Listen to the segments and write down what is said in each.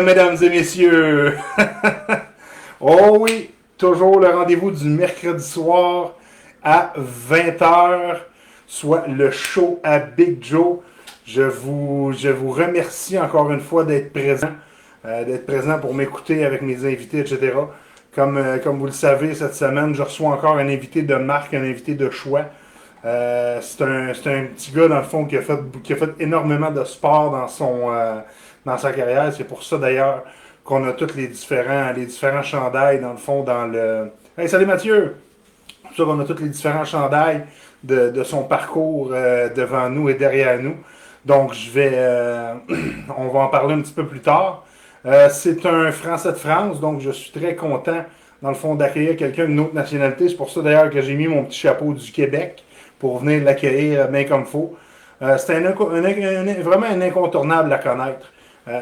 mesdames et messieurs. Oh oui, toujours le rendez-vous du mercredi soir à 20h, soit le show à Big Joe. Je vous remercie encore une fois d'être présent pour m'écouter avec mes invités, etc. Comme vous le savez, cette semaine, je reçois encore un invité de marque, un invité de choix. C'est un petit gars, dans le fond, qui a fait énormément de sport dans sa carrière. C'est pour ça, d'ailleurs, qu'on a tous les différents chandails, dans le fond, dans le... Hey, salut Mathieu! C'est pour ça qu'on a tous les différents chandails de son parcours devant nous et derrière nous. Donc, on va en parler un petit peu plus tard. C'est un Français de France, donc je suis très content, dans le fond, d'accueillir quelqu'un d'une autre nationalité. C'est pour ça, d'ailleurs, que j'ai mis mon petit chapeau du Québec pour venir l'accueillir bien comme il faut. C'est vraiment un incontournable à connaître.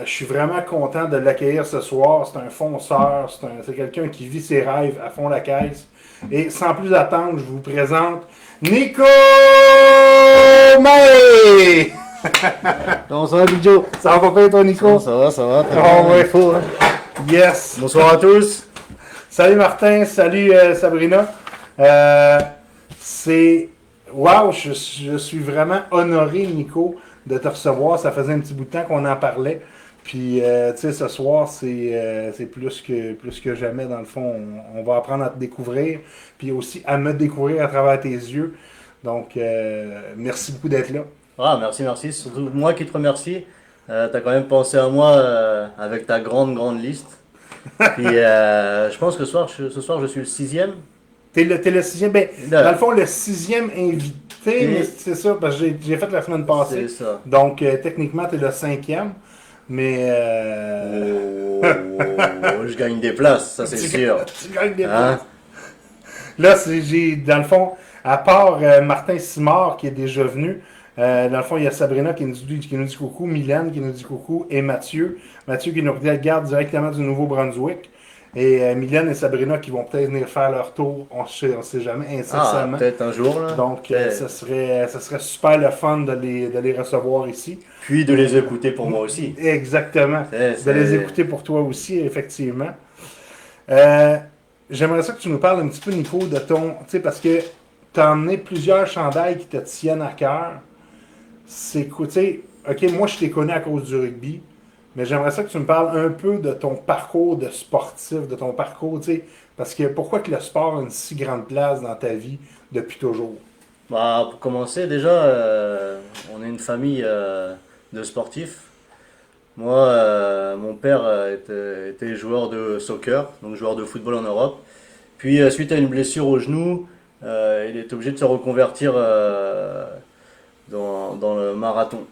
Je suis vraiment content de l'accueillir ce soir. C'est un fonceur, c'est quelqu'un qui vit ses rêves à fond la caisse. Et sans plus attendre, je vous présente Nico May! Comment ça va, Big Joe? Ça va pas bien, toi, Nico? Ça va, très Oh, bien, ouais. il faut, hein. Yes! Bonsoir à tous. Salut Martin, salut Sabrina. C'est. Waouh, je suis vraiment honoré, Nico, de te recevoir. Ça faisait un petit bout de temps qu'on en parlait. Puis, tu sais, ce soir, c'est plus que jamais, dans le fond. On va apprendre à te découvrir, puis aussi à me découvrir à travers tes yeux. Donc, merci beaucoup d'être là. Ah, merci, merci. Surtout moi qui te remercie. T'as quand même pensé à moi avec ta grande liste. Puis je pense que ce soir, je suis le sixième. T'es le sixième. Ben, dans le fond, le sixième invité, mais c'est ça, parce que j'ai fait la semaine passée. C'est ça. Donc, techniquement, t'es le cinquième. Mais. Je gagne des places, ça c'est sûr. Tu gagnes des Hein? places. Là, dans le fond, à part Martin Simard qui est déjà venu, dans le fond, il y a Sabrina qui nous dit coucou, Mylène qui nous dit coucou, et Mathieu. Mathieu qui nous regarde directement du Nouveau-Brunswick. Et Mylène et Sabrina qui vont peut-être venir faire leur tour, on ne sait jamais, Ah, incessamment. peut-être un jour là. Donc, ça serait super le fun de les recevoir ici. Puis de les écouter pour moi aussi. Exactement. C'est- De les c'est- écouter pour toi aussi, effectivement. Euh, J'aimerais ça que tu nous parles un petit peu, Nico, de ton... Tu sais, parce que tu as emmené plusieurs chandails qui te tiennent à cœur. C'est quoi, tu sais, OK, moi, je t'ai connu à cause du rugby, mais j'aimerais ça que tu me parles un peu de ton parcours de sportif, de ton parcours, tu sais, parce que pourquoi que le sport a une si grande place dans ta vie depuis toujours? Bah, pour commencer, déjà, on est une famille de sportifs. Moi, mon père était joueur de soccer, donc joueur de football en Europe. Puis, suite à une blessure au genou, il est obligé de se reconvertir dans le marathon,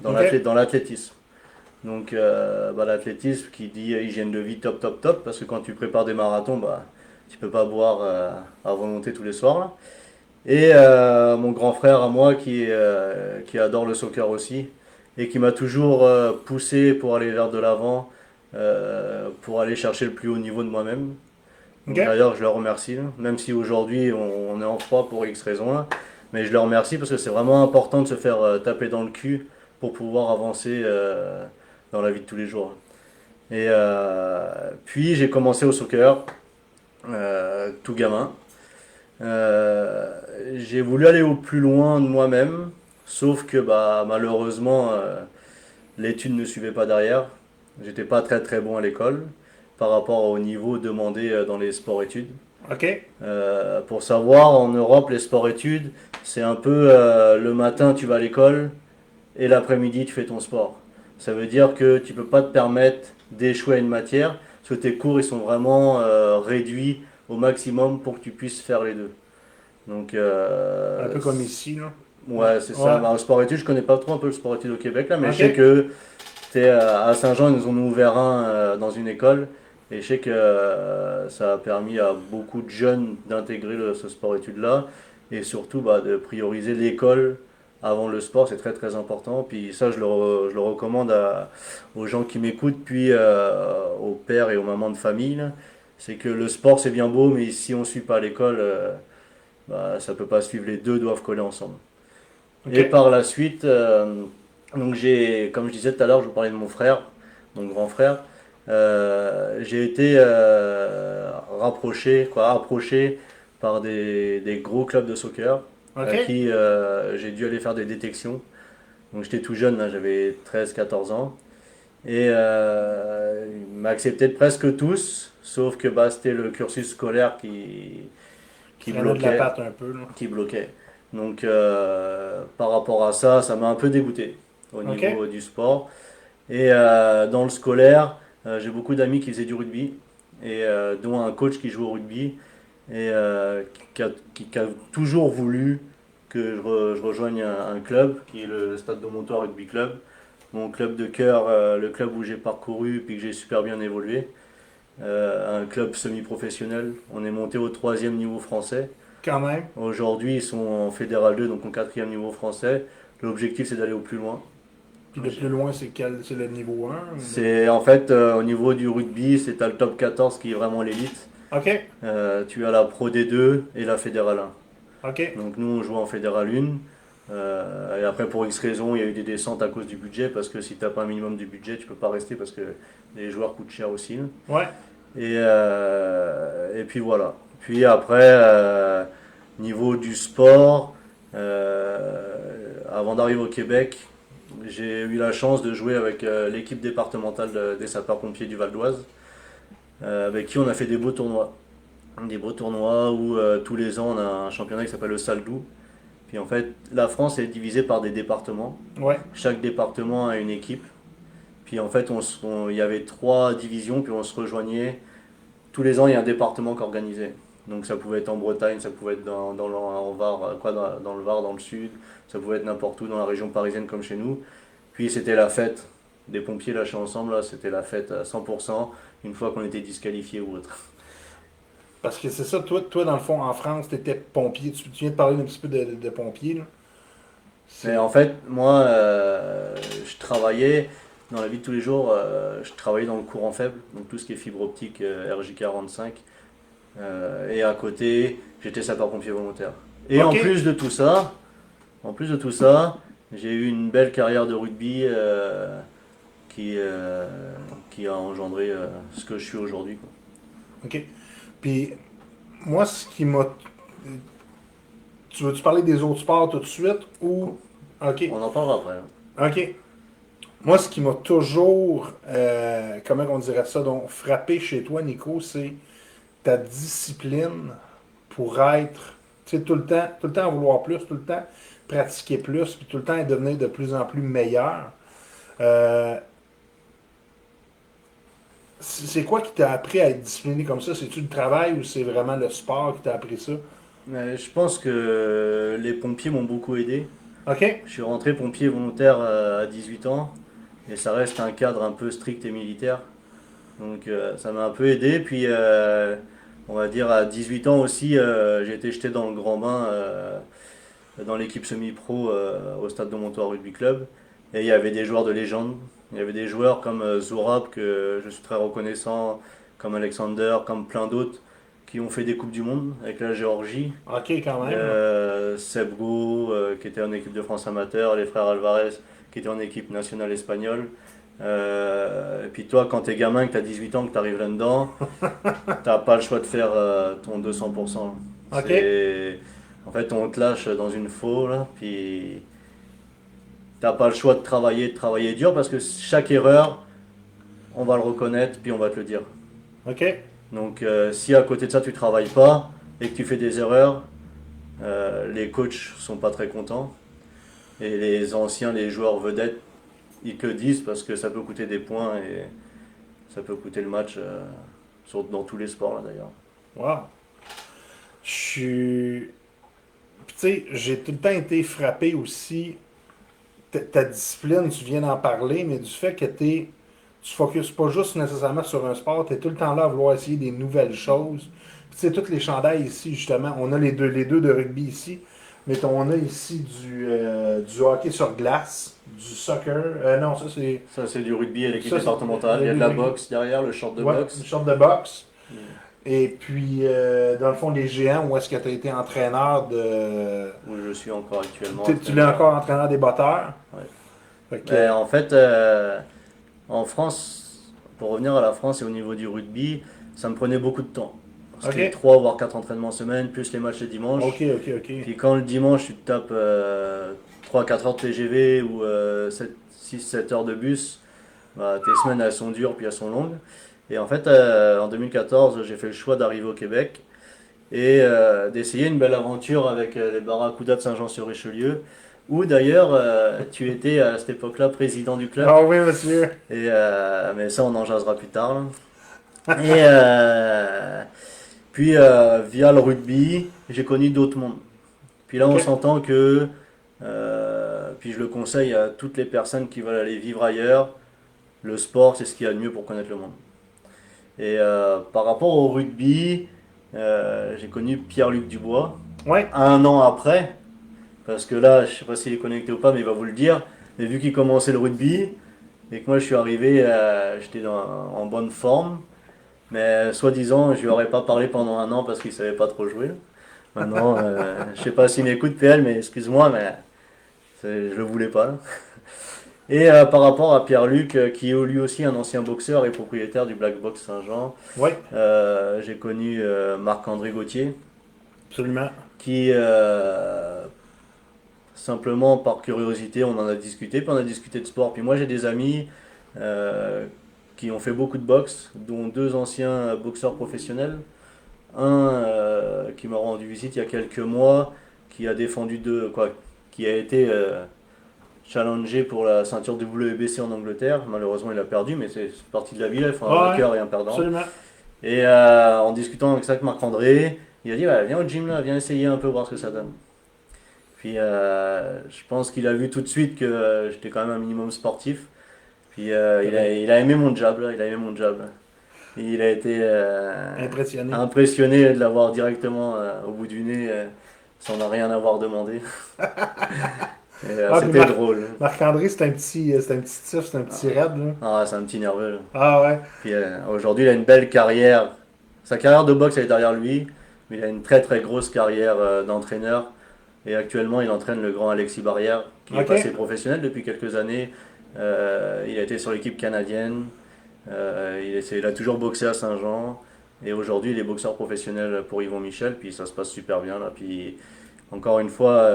OK? dans l'athlétisme. Donc, l'athlétisme qui dit hygiène de vie top, top, top, parce que quand tu prépares des marathons, bah, tu peux pas boire à volonté tous les soirs, là. Et mon grand frère à moi qui adore le soccer aussi et qui m'a toujours poussé pour aller vers de l'avant, pour aller chercher le plus haut niveau de moi-même. Donc, OK? d'ailleurs, je le remercie, là. Même si aujourd'hui on est en froid pour X raisons, là. Mais je le remercie parce que c'est vraiment important de se faire taper dans le cul pour pouvoir avancer dans la vie de tous les jours. Et puis j'ai commencé au soccer, tout gamin. Euh, j'ai voulu aller au plus loin de moi-même, sauf que bah, malheureusement, l'étude ne suivait pas derrière. J'étais pas très bon à l'école par rapport au niveau demandé dans les sports-études. OK? Pour savoir, en Europe, les sports-études, c'est un peu le matin tu vas à l'école et l'après-midi tu fais ton sport. Ça veut dire que tu peux pas te permettre d'échouer à une matière, parce que tes cours ils sont vraiment réduits au maximum pour que tu puisses faire les deux. Donc, Un peu comme ici, là. ouais, c'est ça. Ouais. Bah, le sport études, je connais pas trop un peu le sport études au Québec là, mais OK? je sais que à Saint-Jean, ils nous en ont ouvert un dans une école, et je sais que ça a permis à beaucoup de jeunes d'intégrer ce sport études là, et surtout bah, de prioriser l'école avant le sport, c'est très important. Puis ça, je le recommande aux gens qui m'écoutent, puis aux pères et aux mamans de famille, là. C'est que le sport c'est bien beau, mais si on ne suit pas l'école, bah, ça peut pas suivre, les deux doivent coller ensemble. Et OK? par la suite, donc comme je disais tout à l'heure, je vous parlais de mon frère, mon grand frère. J'ai été approché par des gros clubs de soccer OK? à qui j'ai dû aller faire des détections. Donc j'étais tout jeune, là, j'avais 13 14 ans. Et ils m'acceptaient presque tous, sauf que bah, c'était le cursus scolaire Qui qui traînait de la bloquait. patte un peu, là. Qui bloquait. Donc par rapport à ça, ça m'a un peu dégoûté au OK? niveau du sport. Et dans le scolaire, j'ai beaucoup d'amis qui faisaient du rugby, et dont un coach qui joue au rugby, et qui a toujours voulu que je rejoigne un club, qui est le Stade de Montois Rugby Club, mon club de cœur, le club où j'ai parcouru puis que j'ai super bien évolué. Un club semi-professionnel. On est monté au troisième niveau français. Quand même. Aujourd'hui, ils sont en Fédéral 2, donc en quatrième niveau français. L'objectif, c'est d'aller au plus loin. Puis le plus loin, c'est quel? C'est le niveau 1? C'est en fait au niveau du rugby, c'est à le top 14 qui est vraiment l'élite. OK. Tu as la Pro D2 et la Fédéral 1. OK. Donc nous, on joue en Fédéral 1. Et après, pour X raisons, il y a eu des descentes à cause du budget, parce que si tu n'as pas un minimum du budget, tu peux pas rester parce que les joueurs coûtent cher aussi. Ouais. Et puis voilà. Puis après, niveau du sport, avant d'arriver au Québec, j'ai eu la chance de jouer avec l'équipe départementale des sapeurs-pompiers du Val d'Oise, avec qui on a fait des beaux tournois. Des beaux tournois où tous les ans on a un championnat qui s'appelle le Saldou. Puis en fait, la France est divisée par des départements. Ouais. Chaque département a une équipe. Puis en fait, il y avait trois divisions, puis on se rejoignait. Tous les ans, il y a un département qui organisait. Donc ça pouvait être en Bretagne, ça pouvait être dans en Var, dans le Var, dans le sud, ça pouvait être n'importe où dans la région parisienne comme chez nous. Puis c'était la fête des pompiers lâchés ensemble, là, c'était la fête à 100%, une fois qu'on était disqualifié ou autre. Parce que c'est ça, toi, dans le fond, en France, tu étais pompier. Tu viens de parler un petit peu de pompier, là. Mais C'est. en fait, moi, je travaillais dans la vie de tous les jours, je travaillais dans le courant faible, donc tout ce qui est fibre optique, RJ45. Et à côté, j'étais sapeur-pompier volontaire. Et OK. en plus de tout ça, j'ai eu une belle carrière de rugby qui, euh, qui a engendré ce que je suis aujourd'hui, quoi. OK. Puis, moi, ce qui m'a. Tu veux-tu parler des autres sports tout de suite ou. OK. On en parlera après, hein. OK. Moi, ce qui m'a toujours, comment on dirait ça, donc frappé chez toi, Nico, c'est ta discipline pour être, tu sais, tout le temps en vouloir plus, tout le temps pratiquer plus, puis tout le temps devenir de plus en plus meilleur. Euh, c'est quoi qui t'a appris à être discipliné comme ça? C'est-tu le travail ou c'est vraiment le sport qui t'a appris ça? Mais je pense que les pompiers m'ont beaucoup aidé. OK? Je suis rentré pompier volontaire à 18 ans, et ça reste un cadre un peu strict et militaire. Donc ça m'a un peu aidé. Puis on va dire à 18 ans aussi, j'ai été jeté dans le grand bain dans l'équipe semi-pro au Stade de Montois Rugby Club. Et il y avait des joueurs de légende. Il y avait des joueurs comme Zourab, que je suis très reconnaissant, comme Alexander, comme plein d'autres, qui ont fait des Coupes du Monde avec la Géorgie. OK, quand même. Sebgo, qui était en équipe de France amateur, les frères Alvarez, qui étaient en équipe nationale espagnole. Et puis toi, quand t'es gamin, que t'as 18 ans, que t'arrives là-dedans, t'as pas le choix de faire ton 200%. OK? En fait, on te lâche dans une faux, là, puis t'as pas le choix de travailler dur, parce que chaque erreur, on va le reconnaître, puis on va te le dire. OK? Donc si à côté de ça, tu travailles pas et que tu fais des erreurs, les coachs sont pas très contents. Et les anciens, les joueurs vedettes, ils te le disent, parce que ça peut coûter des points et ça peut coûter le match dans tous les sports là d'ailleurs. Wow. Je suis. Puis, tu sais, j'ai tout le temps été frappé aussi. Ta discipline, tu viens d'en parler, mais du fait que tu focuses pas juste nécessairement sur un sport, tu es tout le temps là à vouloir essayer des nouvelles choses. Puis, tu sais, toutes les chandails ici, justement, on a les deux de rugby ici, mais on a ici du hockey sur glace, du soccer. Non, ça c'est. Ça, c'est du rugby à l'équipe Ça, départementale. Il y a de la boxe derrière, le short de Ouais, boxe. une sorte de boxe. Mm. Et puis, dans le fond, les géants, où est-ce que tu as été entraîneur de. Où je suis encore actuellement Tu l'es entraîneur. encore entraîneur des batteurs. Ouais. Fait que, Mais en fait, en France, pour revenir à la France et au niveau du rugby, ça me prenait beaucoup de temps. C'était OK. 3 voire 4 entraînements semaine, plus les matchs le OK, dimanche. OK, OK. Puis quand le dimanche, tu te tapes 3-4 heures de TGV ou 6-7 heures de bus, bah, tes semaines elles sont dures puis elles sont longues. Et en fait, en 2014, j'ai fait le choix d'arriver au Québec et d'essayer une belle aventure avec les Barracudas de Saint-Jean-sur-Richelieu, où d'ailleurs tu étais à cette époque-là président du club. Ah oui, monsieur. Et, mais ça, on en jasera plus tard, là. Et puis, via le rugby, j'ai connu d'autres mondes. Puis là, on OK. s'entend que, puis je le conseille à toutes les personnes qui veulent aller vivre ailleurs, le sport, c'est ce qu'il y a de mieux pour connaître le monde. Et par rapport au rugby, j'ai connu Pierre-Luc Dubois Ouais. un an après, parce que là, je sais pas s'il est connecté ou pas, mais il va vous le dire. Mais vu qu'il commençait le rugby et que moi je suis arrivé, j'étais en bonne forme, mais soi-disant, je lui aurais pas parlé pendant un an parce qu'il savait pas trop jouer. Maintenant, je sais pas s'il m'écoute PL, mais excuse-moi, mais je le voulais pas, là. Et par rapport à Pierre-Luc, qui est lui aussi un ancien boxeur et propriétaire du Black Box Saint-Jean, Ouais. j'ai connu Marc-André Gauthier, Absolument. qui simplement par curiosité, on en a discuté, puis on a discuté de sport. Puis moi j'ai des amis euh, qui ont fait beaucoup de boxe, dont deux anciens boxeurs professionnels. Un qui m'a rendu visite il y a quelques mois, qui a défendu qui a été challengé pour la ceinture WBC en Angleterre. Malheureusement, il a perdu, mais c'est partie de la vie, il faut un Ouais. vainqueur et un perdant. Absolument. Et en discutant avec ça avec Marc-André, il a dit bah, viens au gym là, viens essayer un peu, voir ce que ça donne. Puis je pense qu'il a vu tout de suite que j'étais quand même un minimum sportif. Puis il a aimé mon job, là, il a aimé mon job. Et il a été Impressionné. impressionné de l'avoir directement au bout du nez sans rien avoir demandé. Et, Ah, puis c'était drôle. Marc-André, c'est un petit tif, c'est un petit raide, là. Ah, c'est un petit nerveux, là. Ah ouais. Puis aujourd'hui, il a une belle carrière. Sa carrière de boxe elle est derrière lui, mais il a une très très grosse carrière d'entraîneur. Et actuellement, il entraîne le grand Alexis Barrière, qui est passé OK. professionnel depuis quelques années. Il a été sur l'équipe canadienne. Il a toujours boxé à Saint-Jean. Et aujourd'hui, il est boxeur professionnel pour Yvon Michel. Puis ça se passe super bien là. Puis encore une fois,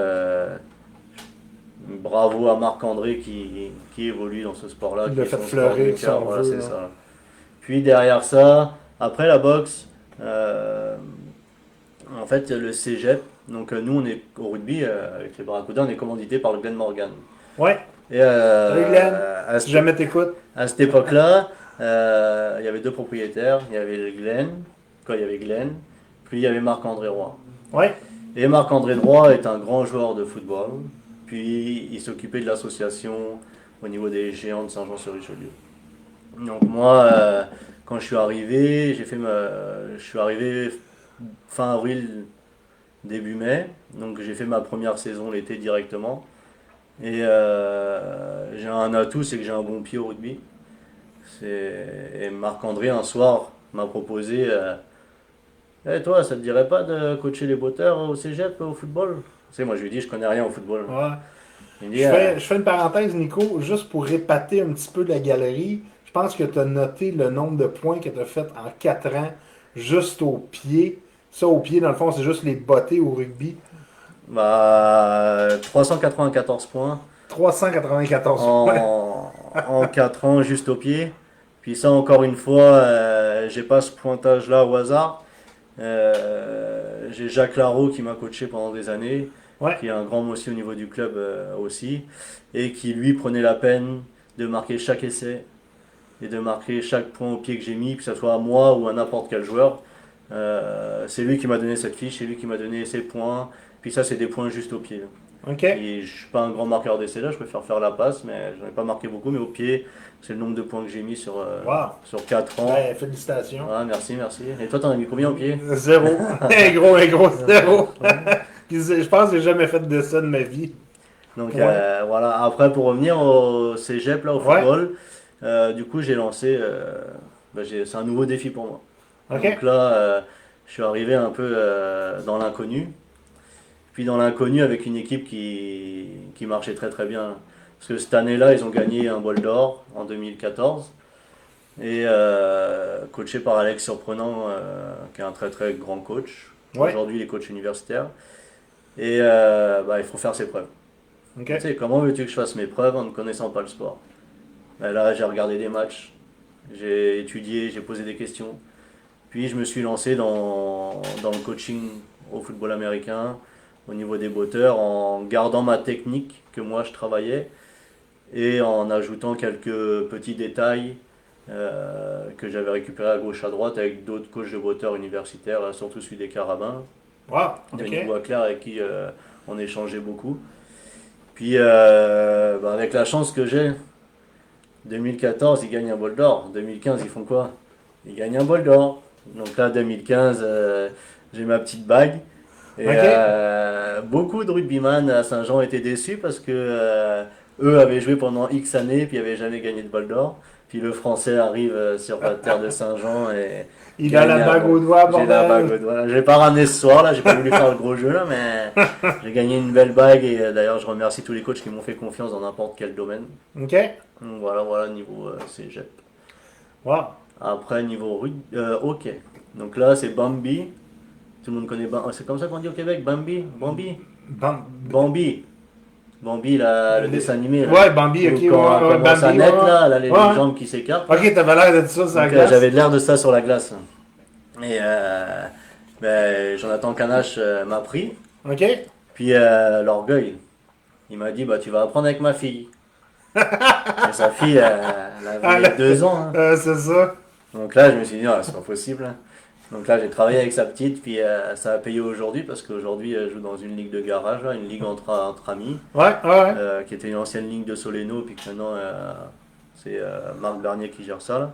bravo à Marc-André qui évolue dans ce sport-là, Il qui l'a est fait son sport de fleurir, si cœur. on Voilà, veut, c'est là. ça. Puis derrière ça, après la boxe, euh, en fait, le cégep. Donc nous, on est au rugby avec les Barracudas, on est commandité par le Glen Morgan. Ouais. Et Salut Glenn. Si jamais t'écoutes. à cette époque-là, il y avait deux propriétaires. Il y avait le Glen, quoi, il y avait Glen, puis il y avait Marc-André Roy. Ouais. Et Marc-André Roy est un grand joueur de football. Puis il s'occupait de l'association au niveau des géants de Saint-Jean-sur-Richelieu. Donc moi, quand je suis arrivé, je suis arrivé fin avril, début mai. Donc j'ai fait ma première saison l'été directement. Et j'ai un atout, c'est que j'ai un bon pied au rugby. Et Marc-André, un soir, m'a proposé Eh, toi, ça te dirait pas de coacher les botteurs au cégep, au football? Tu sais, moi, je lui dis Je connais rien au football. Ouais. Il me dit Je fais une parenthèse, Nico, juste pour épater un petit peu la galerie. Je pense que tu as noté le nombre de points que tu as fait en 4 ans, juste au pied. Ça, au pied, dans le fond, c'est juste les bottées au rugby. Bah, 394 points 394 points. en 4 ans, juste au pied. Puis ça, encore une fois, j'ai pas ce pointage-là au hasard. J'ai Jacques Larreau qui m'a coaché pendant des années, Ouais. qui est un grand monsieur au niveau du club aussi, et qui lui prenait la peine de marquer chaque essai et de marquer chaque point au pied que j'ai mis, que ce soit à moi ou à n'importe quel joueur. C'est lui qui m'a donné cette fiche, c'est lui qui m'a donné ses points. Puis ça, c'est des points juste au pied. OK. Et je suis pas un grand marqueur d'essai là, je préfère faire la passe, mais j'en ai pas marqué beaucoup. Mais au pied, c'est le nombre de points que j'ai mis Wow. sur 4 ans. Ouais, félicitations. Ah, merci, merci. Et toi, t'en as mis combien au pied? Zéro. Un gros zéro. Je pense que j'ai jamais fait de ça de ma vie. Donc Ouais. voilà, après pour revenir au cégep, là, au Ouais. football, du coup j'ai lancé, c'est un nouveau défi pour moi. Donc OK. là, je suis arrivé un peu dans l'inconnu, puis dans l'inconnu avec une équipe qui marchait très très bien. Parce que cette année-là, ils ont gagné un bol d'or en 2014. et coaché par Alex Surprenant, qui est un très très grand coach. Ouais. Aujourd'hui, il est coach universitaire. Et il faut faire ses preuves. OK. Tu sais, comment veux-tu que je fasse mes preuves en ne connaissant pas le sport? Ben là, j'ai regardé des matchs, j'ai étudié, j'ai posé des questions. Puis je me suis lancé dans le coaching au football américain, au niveau des botteurs, en gardant ma technique que moi je travaillais et en ajoutant quelques petits détails que j'avais récupérés à gauche à droite avec d'autres coachs de botteurs universitaires, surtout celui des Carabins, Wow. Denis OK. Boisclair avec qui on échangeait beaucoup. Puis avec la chance que j'ai, 2014 ils gagnent un bol d'or, 2015 ils font quoi? Ils gagnent un bol d'or. Donc là 2015 j'ai ma petite bague. Et OK. beaucoup de rugbyman à Saint-Jean étaient déçus parce que eux avaient joué pendant X années puis n'avaient jamais gagné de bol d'or. Puis le français arrive sur la terre de Saint-Jean et Il a gagne la un bague bol. au doigt, J'ai la bague bordel. au doigt. Je vais pas ramener ce soir là, j'ai pas voulu faire le gros jeu là, mais j'ai gagné une belle bague et d'ailleurs je remercie tous les coachs qui m'ont fait confiance dans n'importe quel domaine. OK. Donc voilà niveau cégep. Wow. Après niveau hockey. Donc là c'est Bambi. Tout le monde connaît Bambi. C'est comme ça qu'on dit au Québec, Bambi, Bambi. Bam- Bambi. Bambi, le dessin animé, là. Ouais, Bambi, Où OK. quand on Ouais, commence à Bambi, naître, ouais. là, les Ouais. jambes qui s'écartent. OK, t'avais l'air de ça sur la Donc glace. j'avais l'air de ça sur la glace. Et Jonathan Canache m'a pris. OK. Puis l'orgueil, il m'a dit, bah tu vas apprendre avec ma fille. Et sa fille, elle Ah, avait 2 ans, hein. c'est ça. Donc là, je me suis dit, ah, c'est pas possible, hein. Donc là, j'ai travaillé avec sa petite, puis ça a payé aujourd'hui, parce qu'aujourd'hui, elle joue dans une ligue de garage, là, une ligue entre amis, Ouais, ouais. qui était une ancienne ligue de Soleno, puis que maintenant, c'est Marc Bernier qui gère ça, là.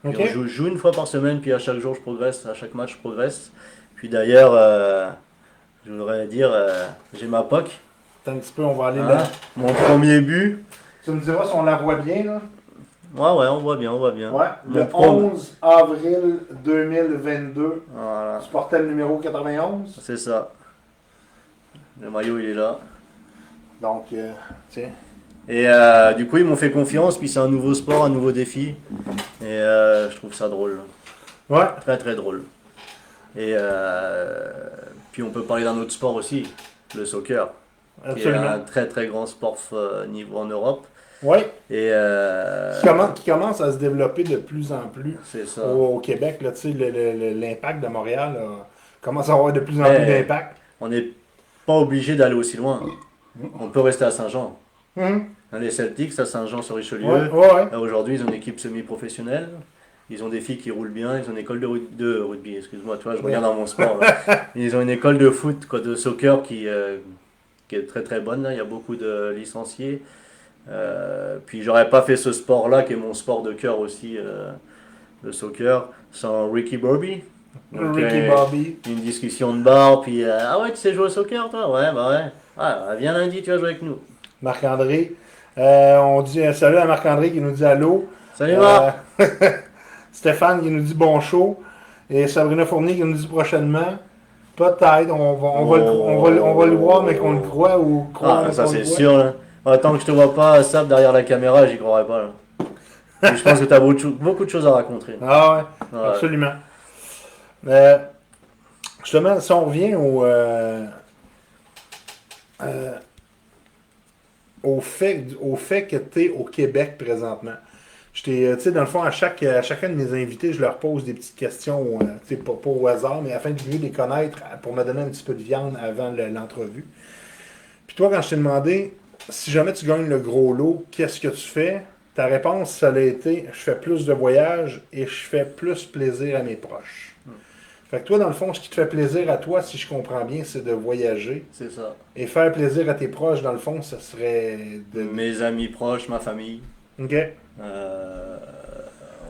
Puis OK. je joue une fois par semaine, puis à chaque jour, je progresse, à chaque match, je progresse. Puis d'ailleurs, je voudrais dire, j'ai ma POC, Attends un petit peu, on va aller hein, là. mon premier but. Tu me diras si on la voit bien, là. Ouais, on voit bien, on voit bien. Ouais, Mon le prom- 11 avril 2022, Voilà, tu portais le numéro 91. c'est ça. Le maillot, il est là. Donc, tiens. Et du coup, ils m'ont fait confiance, puis c'est un nouveau sport, un nouveau défi. Et je trouve ça drôle. Ouais, Très très drôle. Et puis on peut parler d'un autre sport aussi, le soccer, qui est un absolument. très très grand sport niveau en Europe. Ouais, Et qui commence à se développer de plus en plus c'est ça. au Québec. Là, tu sais, l'impact de Montréal là, commence à avoir de plus en plus Mais d'impact. on n'est pas obligé d'aller aussi loin. On peut rester à Saint-Jean. Hum. Les Celtics à Saint-Jean-sur-Richelieu. Ouais, ouais. Là, aujourd'hui, ils ont une équipe semi-professionnelle. Ils ont des filles qui roulent bien. Ils ont une école de rugby. Excuse-moi, tu vois, je reviens dans mon sport, là. Ils ont une école de foot, quoi, de soccer qui est très très bonne, là. Il y a beaucoup de licenciés. Puis j'aurais pas fait ce sport-là, qui est mon sport de cœur aussi, le soccer, sans Ricky Bobby. Donc, Ricky Bobby. une discussion de bar, puis ah ouais, tu sais jouer au soccer, toi? Ouais, bah ouais. Ah, viens lundi, tu vas jouer avec nous. Marc-André. On dit un salut à Marc-André qui nous dit allô. Salut Marc! Stéphane qui nous dit bon show. Et Sabrina Fournier qui nous dit prochainement. Peut-être, on va le voir, mais qu'on le croit ou croire Ah, ça qu'on c'est le croit. sûr, là. Ah, tant que je te vois pas, Sab, derrière la caméra, j'y croirais pas, là. Mais je pense que t'as beaucoup de choses à raconter. Ah ouais, Ouais. absolument. Justement, si on revient au fait que tu es au Québec présentement. Tu sais, dans le fond, à chacun de mes invités, je leur pose des petites questions, tu sais, pas au hasard, mais afin de mieux les connaître, pour me donner un petit peu de viande avant l'entrevue. Puis toi, quand je t'ai demandé, si jamais tu gagnes le gros lot, qu'est-ce que tu fais? Ta réponse, ça a été, je fais plus de voyages et je fais plus plaisir à mes proches. Fait que toi, dans le fond, ce qui te fait plaisir à toi, si je comprends bien, c'est de voyager. C'est ça. Et faire plaisir à tes proches, dans le fond, ce serait de... Mes amis proches, ma famille. OK.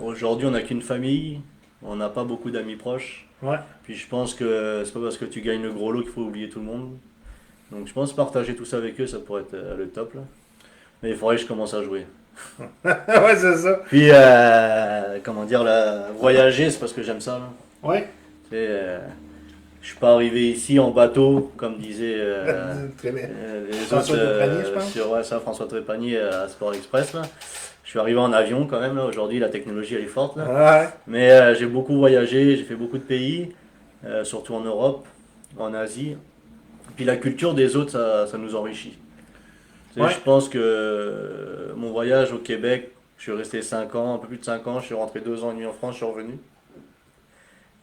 Aujourd'hui, on n'a qu'une famille. On n'a pas beaucoup d'amis proches. Ouais. Puis je pense que c'est pas parce que tu gagnes le gros lot qu'il faut oublier tout le monde. Donc je pense partager tout ça avec eux, ça pourrait être le top, là. Mais il faudrait que je commence à jouer. Ouais, c'est ça. Puis, comment dire, voyager, c'est parce que j'aime ça, là. Ouais. Tu sais, je suis pas arrivé ici en bateau, comme disaient Très bien. les François autres Trépanier, je pense. sur ça, François Trépanier à Sport Express, là. Je suis arrivé en avion quand même, là. Aujourd'hui, la technologie, elle est forte, là. Ouais. Mais j'ai beaucoup voyagé, j'ai fait beaucoup de pays, surtout en Europe, en Asie. Puis la culture des autres, ça nous enrichit. Tu sais, Ouais. je pense que mon voyage au Québec, je suis resté 5 ans, un peu plus de 5 ans, je suis rentré 2 ans et demi en France, je suis revenu.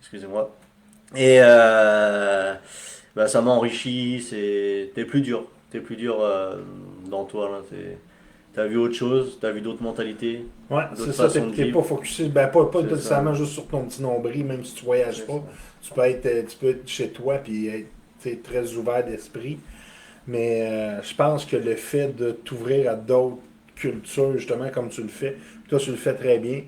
Excusez-moi. Et bah, ça m'a enrichi, t'es plus dur dans toi, là. T'as vu autre chose, t'as vu d'autres mentalités, Ouais, c'est d'autres ça, façons de t'es pas vivre. focusé, ben pas C'est ça, nécessairement juste sur ton petit nombril, même si tu voyages c'est pas. ça. Tu peux être chez toi puis être t'sais, très ouvert d'esprit. Mais je pense que le fait de t'ouvrir à d'autres cultures, justement, comme tu le fais, toi tu le fais très bien.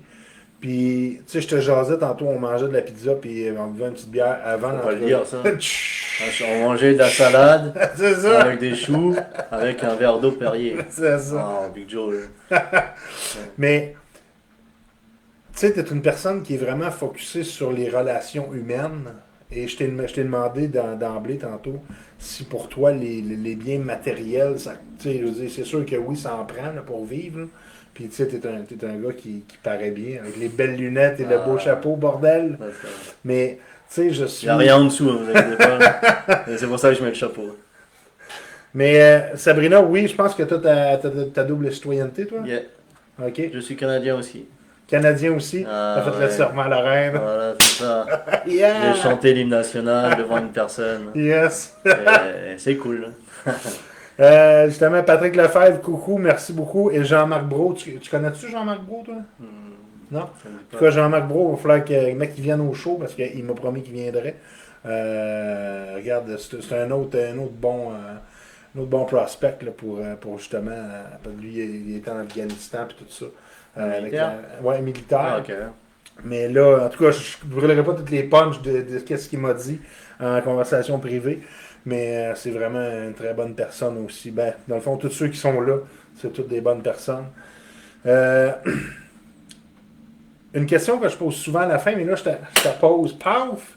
Puis, tu sais, je te jasais tantôt, on mangeait de la pizza puis on buvait une petite bière avant Faut pas le l'entrevue. dire, ça. On mangeait de la salade C'est ça! avec des choux, avec un verre d'eau Perrier. C'est ça. Oh, Big Joe, là. Ouais. Mais, tu sais, tu es une personne qui est vraiment focusée sur les relations humaines. Et je t'ai demandé d'emblée tantôt si pour toi les biens matériels, ça, tu sais, je veux dire, c'est sûr que oui, ça en prend là, pour vivre. Là. Puis tu sais, t'es un gars qui paraît bien, avec les belles lunettes et le beau Ah, chapeau, bordel. ouais, ça- Mais tu sais, je Il n'y a suis. rien en dessous, hein, vous inquiétez pas, là. Et c'est pour ça que je mets le chapeau. Mais Sabrina, oui, je pense que toi, ta double citoyenneté, toi. Yeah. OK. Je suis canadien aussi. Canadien aussi. T'as Ah fait le ouais, serment à la reine. voilà, c'est ça. J'ai Yeah! chanté l'hymne national devant une personne. Yes! Et c'est cool. Justement, Patrick Lefebvre, coucou, merci beaucoup. Et Jean-Marc Brault, tu connais-tu Jean-Marc Brault, toi? Non? En Ça me dit tout cas, pas. Jean-Marc Brault, il va falloir que le mec qui vienne au show parce qu'il m'a promis qu'il viendrait. Regarde, c'est un autre bon prospect là, pour justement. Parce que lui, il est en Afghanistan et tout ça. Un militaire? Ouais, Ah, militaire. ok. Mais là, en tout cas, je ne brûlerai pas toutes les punches de ce qu'il m'a dit en conversation privée. Mais c'est vraiment une très bonne personne aussi. Ben, dans le fond, tous ceux qui sont là, c'est toutes des bonnes personnes. Euh, une question que je pose souvent à la fin, mais là, je te pose. Paf!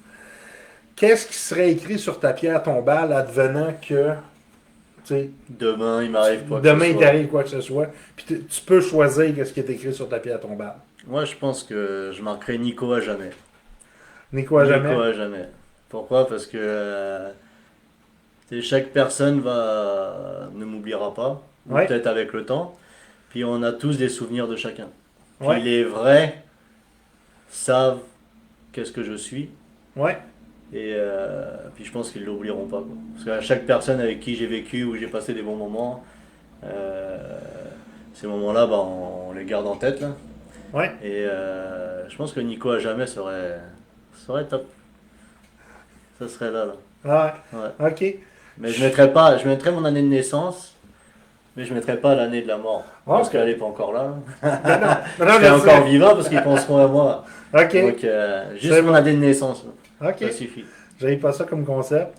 Qu'est-ce qui serait écrit sur ta pierre tombale advenant que, tu sais, Demain, il m'arrive quoi que ce demain il soit. t'arrive quoi que ce soit, puis tu peux choisir qu'est-ce qui est écrit sur ta pierre tombale. Moi, je pense que je marquerai Nico à jamais. Nico à Nico jamais? à jamais. Pourquoi? Parce que tu sais, chaque personne ne m'oubliera pas, ou Ouais, peut-être avec le temps. Puis on a tous des souvenirs de chacun. Puis ouais, les vrais savent qu'est-ce que je suis. ouais. Et puis je pense qu'ils l'oublieront pas, quoi. Parce qu'à chaque personne avec qui j'ai vécu, où j'ai passé des bons moments, euh, ces moments-là, bah, on les garde en tête, là. Ouais. Et je pense que Nico à jamais serait top. Ça serait là, là. Ah, Ouais. ouais. OK. Mais je mettrais mon année de naissance, mais je mettrais pas l'année de la mort. Parce OK. qu'elle est pas encore là. Ben non. Non, Je non, serai je encore sais. vivant parce qu'ils penseront à moi. OK. Donc, C'est juste mon bon. année de naissance, là. OK. Ça suffit. J'avais pas ça comme concept.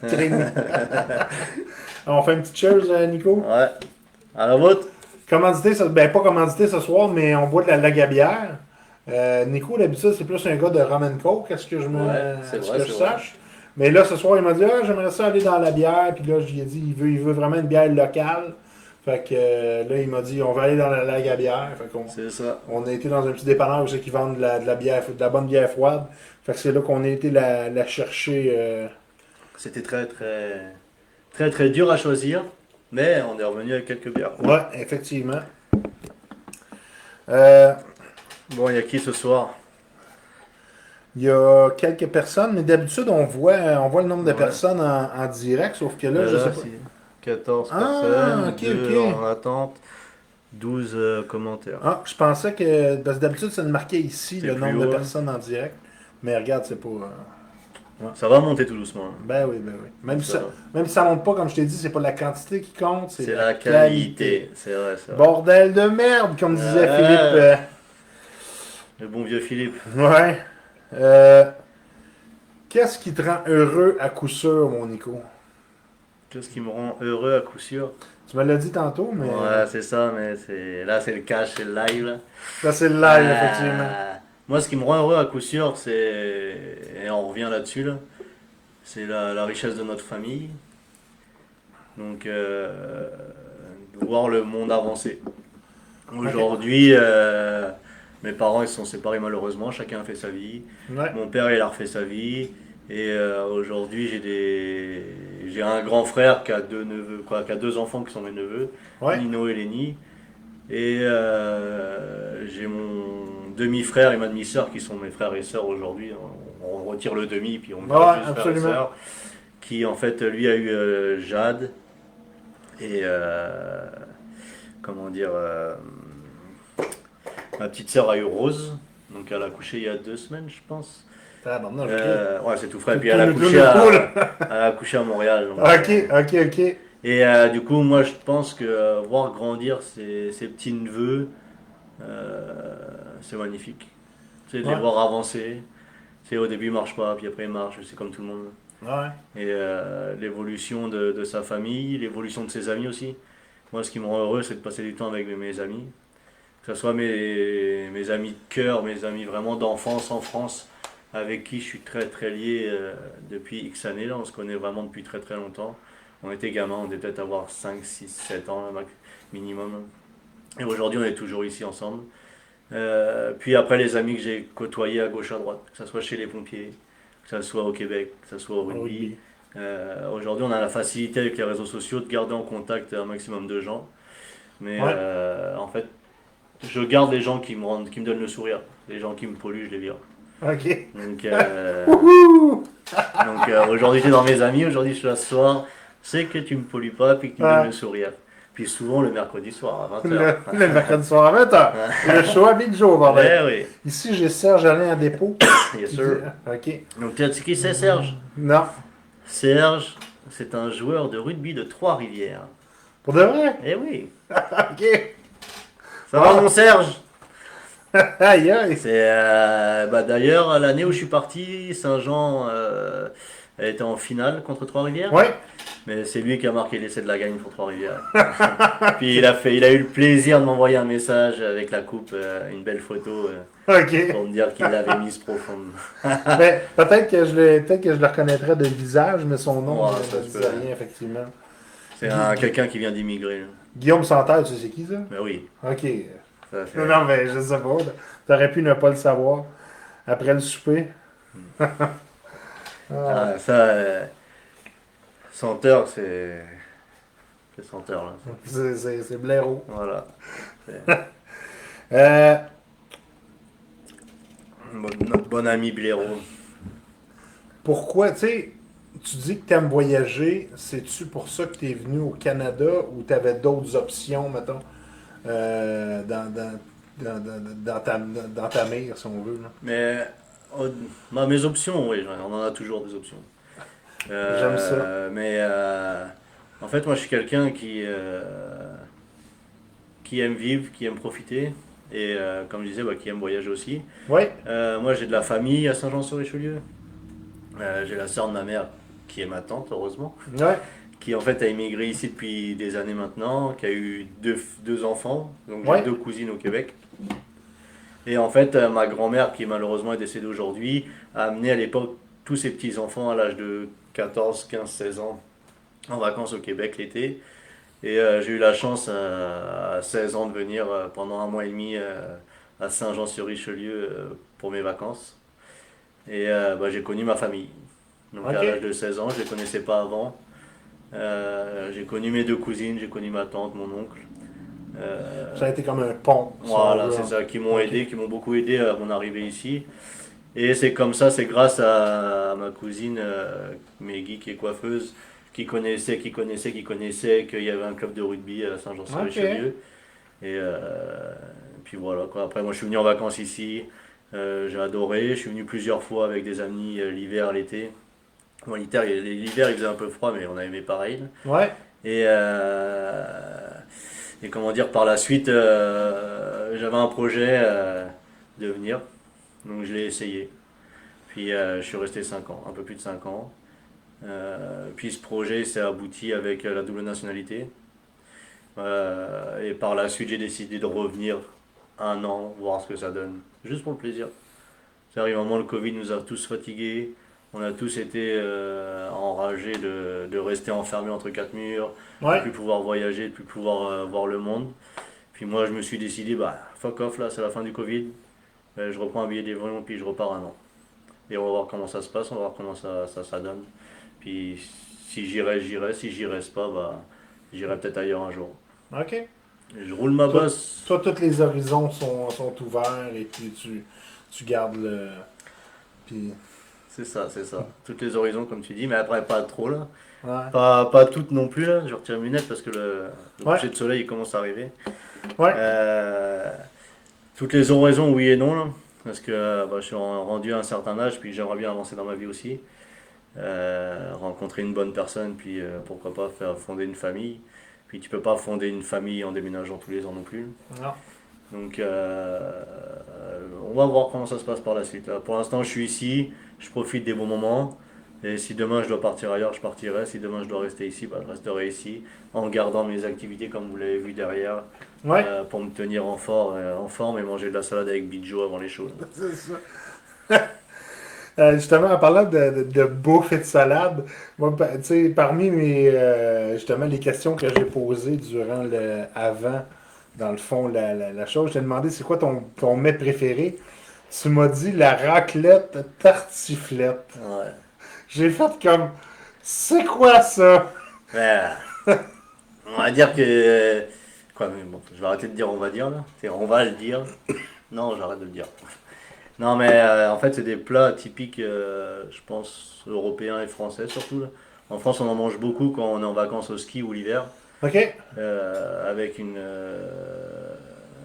Crémy. On fait une petite chose, Nico. Ouais. À la vôtre? Commandité, ben pas commandité ce soir, mais on boit de la lagabière. Nico, d'habitude, c'est plus un gars de rum and coke, Ouais, c'est ce vrai, que je c'est vrai. sache. Mais là, ce soir, il m'a dit, ah, j'aimerais ça aller dans la bière. Puis là, je lui ai dit, il veut vraiment une bière locale. Fait que là, il m'a dit, on va aller dans la lagabière. Fait qu'on C'est ça. on a été dans un petit dépanneur où c'est qu'ils vendent de la bière, de la bonne bière froide. Fait que c'est là qu'on a été la chercher. C'était très dur à choisir, mais on est revenu avec quelques bières. Ouais, effectivement. Euh, Bon, il y a qui ce soir? Il y a quelques personnes, mais d'habitude, on voit le nombre de Ouais. personnes en direct, sauf que là, Ben je sais là, pas. c'est 14 Ah, personnes, ok, 2 ok. en attente, 12 commentaires. Ah, je pensais que. Parce que d'habitude, ça marquait ici C'est le plus nombre de haut, hein. personnes en direct. Mais regarde, c'est pas. Ouais. Ça va monter tout doucement, hein. Ben oui, ben oui. Ça va. Même si ça monte pas, comme je t'ai dit, c'est pas la quantité qui compte, c'est C'est la la qualité. qualité, c'est vrai, c'est vrai. Bordel de merde, comme disait Philippe. Le bon vieux Philippe. Ouais. Euh, Qu'est-ce qui te rend heureux à coup sûr, mon Nico? Qu'est-ce qui me rend heureux à coup sûr? Tu me l'as dit tantôt, mais Ouais, c'est ça, mais là, c'est le cash, c'est le live, là. là, c'est le live, effectivement. Moi, ce qui me rend heureux à coup sûr, et on revient là-dessus, là, c'est la richesse de notre famille. Donc, de voir le monde avancer. Ok. Aujourd'hui, mes parents ils se sont séparés malheureusement, chacun a fait sa vie. Ouais. Mon père il a refait sa vie. Et aujourd'hui j'ai un grand frère qui a deux neveux, quoi, qui a deux enfants qui sont mes neveux, Ouais. Nino et Lenny. Et j'ai mon demi-frère et ma demi-sœur qui sont mes frères et sœurs aujourd'hui. On retire le demi puis on garde Ouais, juste frère et absolument. sœur. Qui en fait lui a eu Jade et comment dire ma petite sœur a eu Rose. Donc elle a accouché il y a 2 semaines je pense. Tabarnak, ok. Ouais c'est tout frais. Puis Tout nous cool. elle a accouché à Montréal. Donc, Ok, ok, ok. et du coup moi je pense que voir grandir ces petits neveux c'est magnifique. C'est de les Ouais. voir avancer. C'est au début ils marchent pas puis après ils marchent. C'est comme tout le monde. Ouais. Et l'évolution de sa famille, l'évolution de ses amis aussi. Moi, ce qui me rend heureux, c'est de passer du temps avec mes amis. Que ce soit mes amis de cœur, mes amis vraiment d'enfance en France, avec qui je suis très très lié depuis X années. Là, on se connaît vraiment depuis très très longtemps. On était gamins, on devait peut-être avoir 5 6 7 ans minimum. Et aujourd'hui, on est toujours ici ensemble. Puis après, les amis que j'ai côtoyés à gauche à droite, que ce soit chez les pompiers, que ce soit au Québec, que ce soit au Au rugby. rugby. Aujourd'hui, on a la facilité avec les réseaux sociaux de garder en contact un maximum de gens. Mais Ouais. en fait, je garde les gens qui me donnent le sourire. Les gens qui me polluent, je les vire. Ok. Donc, Wouhou! aujourd'hui, tu es dans mes amis, aujourd'hui, je suis là ce soir. C'est que tu me pollues pas, puis que tu me donnes le Ouais. sourire. Puis souvent, le mercredi soir à 20h. Le mercredi soir à 20h. Le show à Big Joe, bordel. Eh oui, Ici, j'ai Serge Alain en dépôt. yes Qui dit... sir. Ok. Donc, tu sais qui c'est, Serge? Non. Serge, c'est un joueur de rugby de Trois-Rivières. Pour de vrai? Eh oui. Ok. Ça va, mon Serge? Aïe, aïe. C'est d'ailleurs l'année où je suis parti, Saint-Jean était en finale contre Trois-Rivières, Ouais. mais c'est lui qui a marqué l'essai de la gagne pour Trois-Rivières. Puis il a eu le plaisir de m'envoyer un message avec la coupe, une belle photo Ok. pour me dire qu'il l'avait mise profonde. Mais peut-être que je le reconnaîtrais de visage, mais son nom Ouais, ne ça me se disait peut. rien, effectivement. C'est Guy- quelqu'un qui vient d'immigrer. Là. Guillaume Santerre, tu sais c'est qui ça? Mais oui, Ok. ça fait. Non, mais je sais pas. T'aurais pu ne pas le savoir. Après le souper. Ah, Ah, ça, senteur, c'est senteur là. c'est blaireau. Voilà. C'est Euh, notre bon ami Blaireau. pourquoi, tu sais, tu dis que tu aimes voyager, c'est-tu pour ça que tu es venu au Canada ou tu avais d'autres options, mettons, dans ta mire, si on veut, là? Mais oh, mes options, oui, on en a toujours des options. J'aime ça. Mais en fait, moi, je suis quelqu'un qui aime vivre, qui aime profiter, et comme je disais, bah, qui aime voyager aussi. Ouais, Moi, j'ai de la famille à Saint-Jean-sur-Richelieu. J'ai la sœur de ma mère, qui est ma tante, heureusement, ouais, qui en fait a immigré ici depuis des années maintenant, qui a eu deux enfants, donc j'ai ouais, deux cousines au Québec. Et en fait, ma grand-mère, qui malheureusement est décédée aujourd'hui, a amené à l'époque tous ses petits-enfants à l'âge de 14, 15, 16 ans en vacances au Québec l'été. Et j'ai eu la chance à 16 ans de venir pendant un mois et demi à Saint-Jean-sur-Richelieu pour mes vacances. Et bah, j'ai connu ma famille. Donc à l'âge ok. de 16 ans, je ne les connaissais pas avant. J'ai connu mes deux cousines, j'ai connu ma tante, mon oncle. Ça a été comme un pont, si on Voilà, veut. c'est Hein. ça, qui m'ont Ok, aidé, qui m'ont beaucoup aidé à mon arrivée ici. Et c'est comme ça, c'est grâce à ma cousine Meggy qui est coiffeuse, qui connaissait qu'il y avait un club de rugby à ok. Saint-Jean-sur-Richelieu. Et puis voilà, quoi. Après, moi je suis venu en vacances ici, j'ai adoré. Je suis venu plusieurs fois avec des amis l'hiver, l'été. Bon, l'hiver il faisait un peu froid, mais on a aimé pareil. Ouais, Et, et comment dire, par la suite, j'avais un projet de venir, donc je l'ai essayé. Puis je suis resté 5 ans, un peu plus de 5 ans. Puis ce projet s'est abouti avec la double nationalité. Et par la suite, j'ai décidé de revenir un an, voir ce que ça donne, juste pour le plaisir. C'est arrivé un moment, le Covid nous a tous fatigués. On a tous été enragés de rester enfermés entre quatre murs, de ouais, plus pouvoir voyager, de plus pouvoir voir le monde. Puis moi, je me suis décidé, bah, fuck off, là, c'est la fin du Covid. Je reprends un billet d'avion, puis je repars un an. Et on va voir comment ça se passe, on va voir comment ça donne. Puis si j'irai, j'irai. Si j'y reste pas, bah, j'irai peut-être ailleurs un jour. OK. Je roule ma Toi, bosse. toi, tous les horizons sont ouverts et puis tu gardes le. Puis. C'est ça, c'est ça. Toutes les horizons, comme tu dis, mais après, pas trop, là. Ouais. Pas toutes non plus, là. Je retire mes lunettes parce que le Ouais. coucher de soleil il commence à arriver. Ouais. Euh, Toutes les horizons, oui et non, là. Parce que bah, je suis rendu à un certain âge, puis j'aimerais bien avancer dans ma vie aussi. Rencontrer une bonne personne, puis pourquoi pas faire fonder une famille. Puis tu peux pas fonder une famille en déménageant tous les ans non plus. Non. Donc on va voir comment ça se passe par la suite. Là. Pour l'instant, je suis ici, je profite des bons moments. Et si demain je dois partir ailleurs, je partirai. Si demain je dois rester ici, bah, je resterai ici, en gardant mes activités comme vous l'avez vu derrière, Ouais. pour me tenir en forme et manger de la salade avec Bijo avant les choses. C'est ça. Justement, en parlant de bouffe et de salade, moi, tu sais, parmi justement, les questions que j'ai posées durant le avant, dans le fond, la chose, je t'ai demandé c'est quoi ton mets préféré. Tu m'as dit la raclette tartiflette. Ouais. J'ai fait comme, c'est quoi ça? Ouais. On va dire que. Quoi, mais bon, je vais arrêter de dire on va dire là. C'est on va le dire. Non, j'arrête de le dire. Non, mais en fait, c'est des plats typiques, je pense, européens et français surtout. Là. En France, on en mange beaucoup quand on est en vacances au ski ou l'hiver, OK?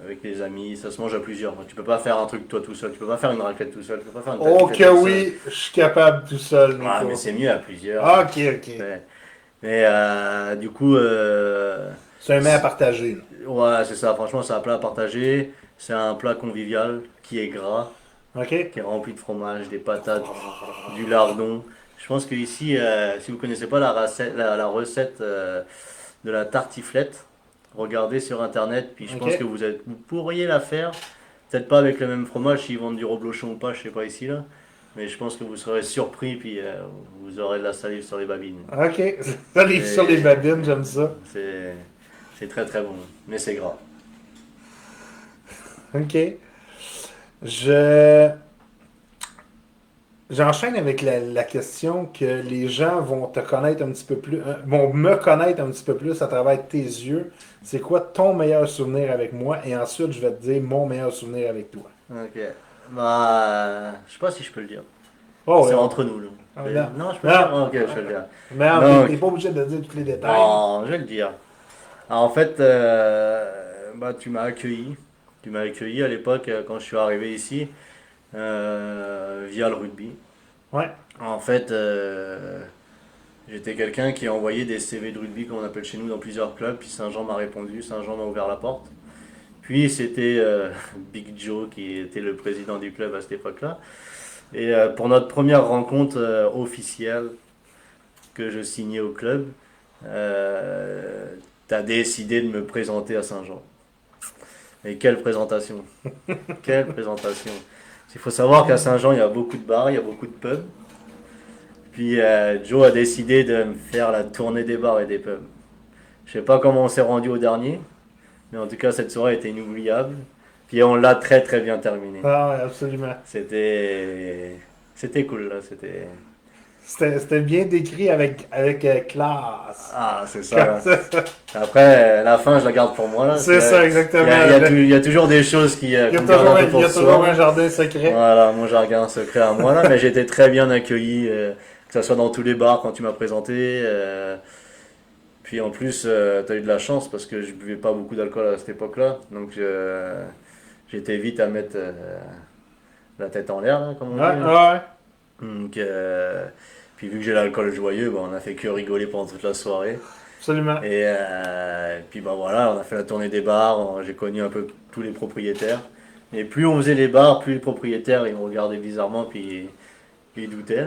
avec des amis. Ça se mange à plusieurs. Tu peux pas faire un truc toi tout seul. Tu peux pas faire une raclette tout seul. Tu peux pas faire une Oh tartiflette que tout seul. oui, je suis capable tout seul, Ouais, mais Nico. c'est mieux à plusieurs. Ah, OK, OK. Mais du coup, C'est un mets à partager, là. ouais, c'est ça. Franchement, c'est un plat à partager. C'est un plat convivial qui est gras, OK? qui est rempli de fromage, des patates, du lardon. Je pense que ici, si vous connaissez pas la recette de la tartiflette, regardez sur internet. Puis je pense que OK? vous pourriez la faire. Peut-être pas avec le même fromage s'ils vendent du reblochon ou pas, je sais pas ici là. Mais je pense que vous serez surpris puis vous aurez de la salive sur les babines. OK. Ça livre sur les Et babines, j'aime ça. c'est c'est très très bon, mais c'est gras. OK. Je J'enchaîne avec la question que les gens vont te connaître un petit peu plus, vont me connaître un petit peu plus à travers tes yeux. C'est quoi ton meilleur souvenir avec moi? Et ensuite, je vais te dire mon meilleur souvenir avec toi. Ok. Bah, je sais pas si je peux le dire. Oh, C'est ouais. entre nous là. Non. Non, je peux le dire. Non. Ok, je vais le dire. Mais Non, t'es pas obligé de dire tous les détails. non, je vais le dire. Alors, en fait, bah, tu m'as accueilli. Tu m'as accueilli à l'époque quand je suis arrivé ici via le rugby. Ouais. En fait, j'étais quelqu'un qui a envoyé des CV de rugby, comme on appelle chez nous, dans plusieurs clubs. Puis Saint-Jean m'a répondu, Saint-Jean m'a ouvert la porte. Puis c'était Big Joe qui était le président du club à cette époque-là. Et pour notre première rencontre officielle que je signais au club, tu as décidé de me présenter à Saint-Jean. Et quelle présentation! Quelle présentation! Il faut savoir qu'à Saint-Jean, il y a beaucoup de bars, il y a beaucoup de pubs. Puis Joe a décidé de me faire la tournée des bars et des pubs. Je sais pas comment on s'est rendu au dernier, mais en tout cas, cette soirée était inoubliable. Puis on l'a très très bien terminé. Ah ouais, absolument. C'était cool là, c'était. C'était bien décrit avec classe. Ah, c'est ça. Là. Après, la fin, je la garde pour moi là. C'est ça, exactement. Il y a toujours des choses qu'on garde un peu Il pour y a soi. toujours un jardin secret. Voilà, mon jargon secret à moi là, mais j'ai été très bien accueilli, que ce soit dans tous les bars quand tu m'as présenté. Puis en plus, tu as eu de la chance parce que je buvais pas beaucoup d'alcool à cette époque-là, donc j'étais vite à mettre la tête en l'air, là, comme on dit. Ouais, Là. ouais. Donc, puis vu que j'ai l'alcool joyeux, bah, on a fait que rigoler pendant toute la soirée. Absolument. Et puis bah voilà, on a fait la tournée des bars, j'ai connu un peu tous les propriétaires. Et plus on faisait les bars, plus les propriétaires ils me regardaient bizarrement, puis ils doutaient.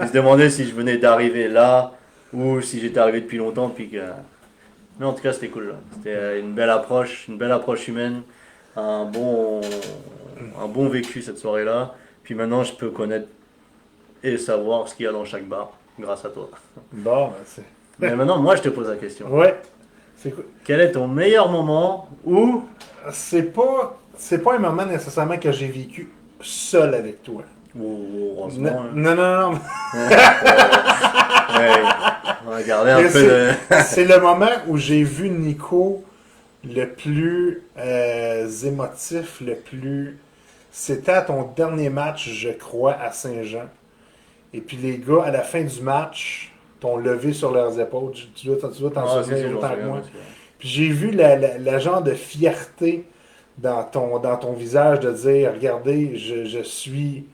Ils se demandaient si je venais d'arriver là ou si j'étais arrivé depuis longtemps. Puis que... Mais en tout cas, c'était cool. Là. C'était une belle approche humaine, un bon, un bon vécu cette soirée-là. Puis maintenant, je peux connaître et savoir ce qu'il y a dans chaque bar grâce à toi. Bon, ben c'est. Mais maintenant, moi, je te pose la question. Ouais. C'est quoi? Quel est ton meilleur moment où... C'est pas un moment nécessairement que j'ai vécu seul avec toi. Heureusement, hein. Non, non, non. Ouais, on va garder un Mais peu de... c'est le moment où j'ai vu Nico le plus émotif, le plus. C'était à ton dernier match, je crois, à Saint-Jean. Et puis les gars, à la fin du match, t'ont levé sur leurs épaules. Tu dois t'en Ah, si, souvenir je m'en autant que souviens moi. aussi. Puis j'ai vu la genre de fierté dans ton visage de dire, regardez, je suis.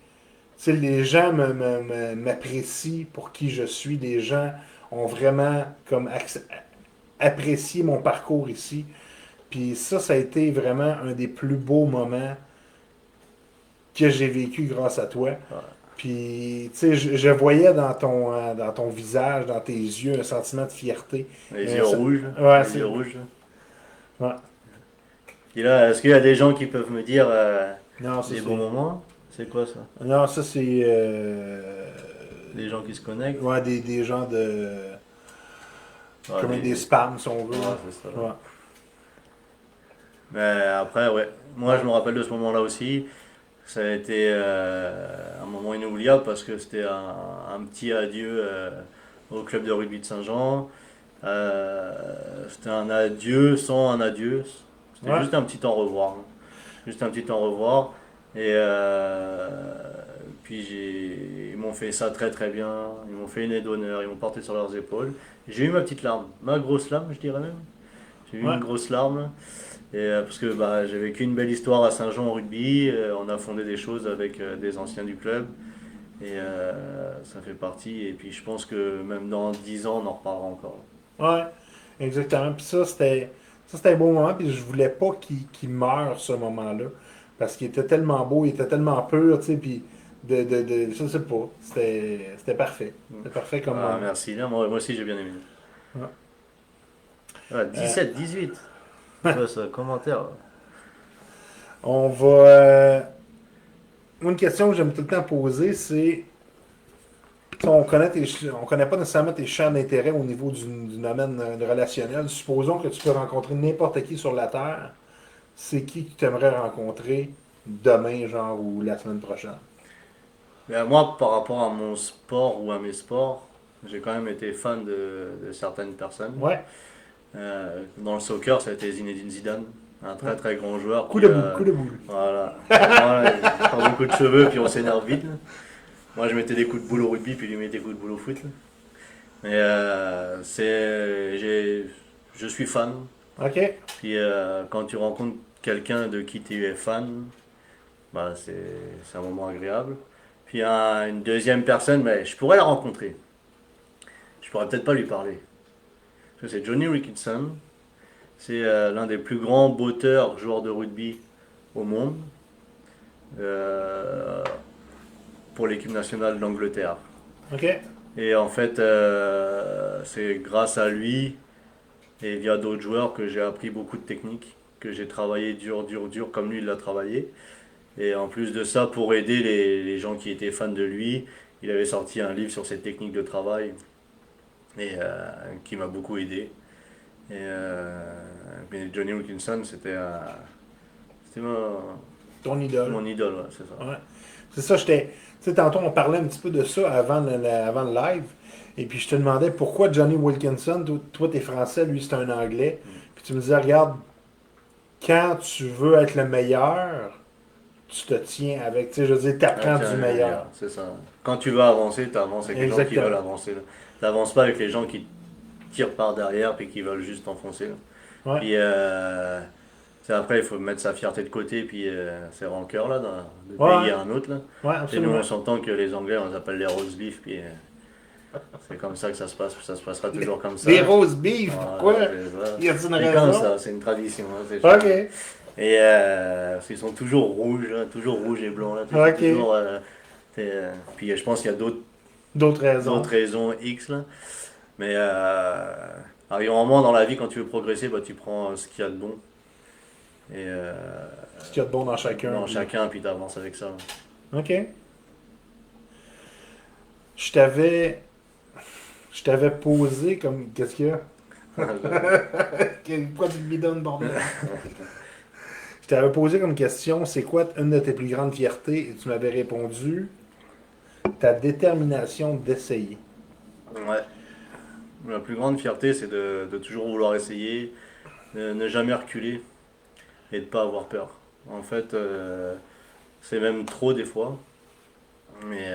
Tu sais, les gens m'apprécient pour qui je suis. Les gens ont vraiment comme apprécié mon parcours ici. Puis ça a été vraiment un des plus beaux moments que j'ai vécu grâce à toi. Ouais. Puis, tu sais, je voyais dans ton visage, dans tes yeux, un sentiment de fierté. Les yeux rouges, là. Ouais, Les yeux rouges, là. ouais. Et là, est-ce qu'il y a des gens qui peuvent me dire Non, ça des bons c'est. moments? C'est quoi ça? Non, ça c'est. Des gens qui se connectent? Ouais, des gens de. Ouais, Comme des spams, si on veut. ouais, Là. c'est ça. Ouais. Mais après, ouais. Moi, je me rappelle de ce moment-là aussi. Ça a été un moment inoubliable parce que c'était un petit adieu au club de rugby de Saint-Jean. C'était un adieu sans un adieu. C'était Ouais. juste un petit au revoir, hein. Juste un petit au revoir. Et puis ils m'ont fait ça très très bien. Ils m'ont fait une aide d'honneur. Ils m'ont porté sur leurs épaules. J'ai eu ma petite larme. Ma grosse larme, je dirais même. J'ai eu Ouais. une grosse larme. Et, parce que bah, j'ai vécu une belle histoire à Saint-Jean au rugby. On a fondé des choses avec des anciens du club. Et ça fait partie. Et puis je pense que même dans 10 ans, on en reparlera encore. Ouais. Exactement. Puis ça, c'était un beau moment. Puis je voulais pas qu'il meure ce moment-là. Parce qu'il était tellement beau, il était tellement pur, tu sais. Puis je sais pas. C'était parfait. C'était parfait comme Ah, moment. merci. Là, moi aussi, j'ai bien aimé. Ouais. Ah, Euh, 17, 18. Je vois ce commentaire. on va. Une question que j'aime tout le temps poser, c'est. Tu sais, on connaît pas nécessairement tes champs d'intérêt au niveau du domaine relationnel. Supposons que tu peux rencontrer n'importe qui sur la Terre. C'est qui que tu aimerais rencontrer demain, genre, ou la semaine prochaine? Mais moi, par rapport à mon sport ou à mes sports, j'ai quand même été fan de certaines personnes. Ouais. Dans le soccer, ça a été Zinedine Zidane, un Ouais. très très grand joueur Coup qui de boule, a. coup de boule. Voilà. Moi, il a pas beaucoup de cheveux, puis on s'énerve vite, là. Moi, je mettais des coups de boule au rugby, puis lui mettait des coups de boule au foot, là. Mais je suis fan. OK. Puis quand tu rencontres quelqu'un de qui tu es fan, bah, c'est un moment agréable. Puis une deuxième personne, mais je pourrais la rencontrer. Je pourrais peut-être pas lui parler. Parce que c'est Johnny Ricketson. C'est l'un des plus grands botteurs, joueurs de rugby au monde, euh, pour l'équipe nationale d'Angleterre. OK. Et en fait, c'est grâce à lui et via d'autres joueurs que j'ai appris beaucoup de techniques, que j'ai travaillé dur, dur, dur, comme lui il l'a travaillé. Et en plus de ça, pour aider les gens qui étaient fans de lui, il avait sorti un livre sur ses techniques de travail et qui m'a beaucoup aidé. Et mais Johnny Wilkinson, c'était Ton idole. mon idole, ouais, c'est ça. Ouais. C'est ça, j'étais. Tu sais, tantôt, on parlait un petit peu de ça avant le live. Et puis, je te demandais pourquoi Johnny Wilkinson, toi, t'es français, lui, c'est un anglais. Puis, tu me disais, regarde, quand tu veux être le meilleur, tu te tiens avec. Tu sais, je veux dire, Ah, t'apprends tiens, du le meilleur. meilleur, c'est ça. Quand tu veux avancer, tu avances avec les gens qui veulent Exactement. avancer, là. T'avances pas avec les gens qui tirent par derrière et qui veulent juste t'enfoncer, là. Ouais. Puis c'est après, il faut mettre sa fierté de côté, puis ses rancœurs là, de Ouais. pays à un autre là. Ouais, Et nous, absolument. on s'entend que les Anglais, on les appelle les roast beef, puis c'est comme ça que ça se passe, ça se passera toujours comme ça. Les roses beef, pourquoi? Voilà, c'est ça. Y a-t-il une C'est comme raison? ça, c'est une tradition, hein, c'est Ok. chiant. Et ils sont toujours rouges, hein, toujours rouges et blancs là. Ok. Toujours, puis je pense qu'il y a D'autres raisons. d'autres raisons X là. Mais arrive un moment dans la vie quand tu veux progresser, bah, tu prends ce qu'il y a de bon. Et Ce qu'il y a de bon dans chacun. dans Puis- chacun, puis t'avances avec ça. Ok. Je t'avais. Je t'avais posé comme. Qu'est-ce qu'il y a? Pourquoi tu me bidonnes, bordel? Je t'avais posé comme question, c'est quoi une de tes plus grandes fiertés? Et tu m'avais répondu, ta détermination d'essayer. Ouais. La plus grande fierté, c'est de toujours vouloir essayer, de ne jamais reculer et de pas avoir peur. En fait, c'est même trop des fois, mais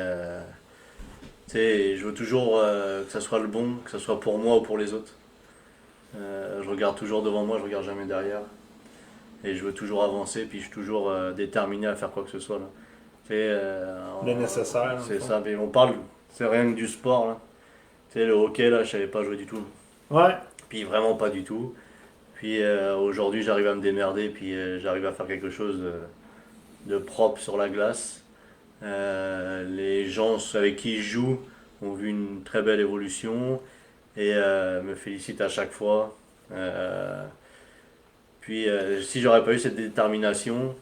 tu sais, je veux toujours que ça soit le bon, que ça soit pour moi ou pour les autres. Je regarde toujours devant moi, je regarde jamais derrière. Et je veux toujours avancer, puis je suis toujours déterminé à faire quoi que ce soit. Là. Tu sais, Le nécessaire, dans le c'est fond. ça, mais on parle, c'est rien que du sport. Là. Tu sais, le hockey, là, je savais pas jouer du tout. Ouais. Puis vraiment pas du tout. Puis aujourd'hui, j'arrive à me démerder, puis j'arrive à faire quelque chose de propre sur la glace. Les gens avec qui je joue ont vu une très belle évolution et me félicitent à chaque fois. Puis si j'aurais pas eu cette détermination,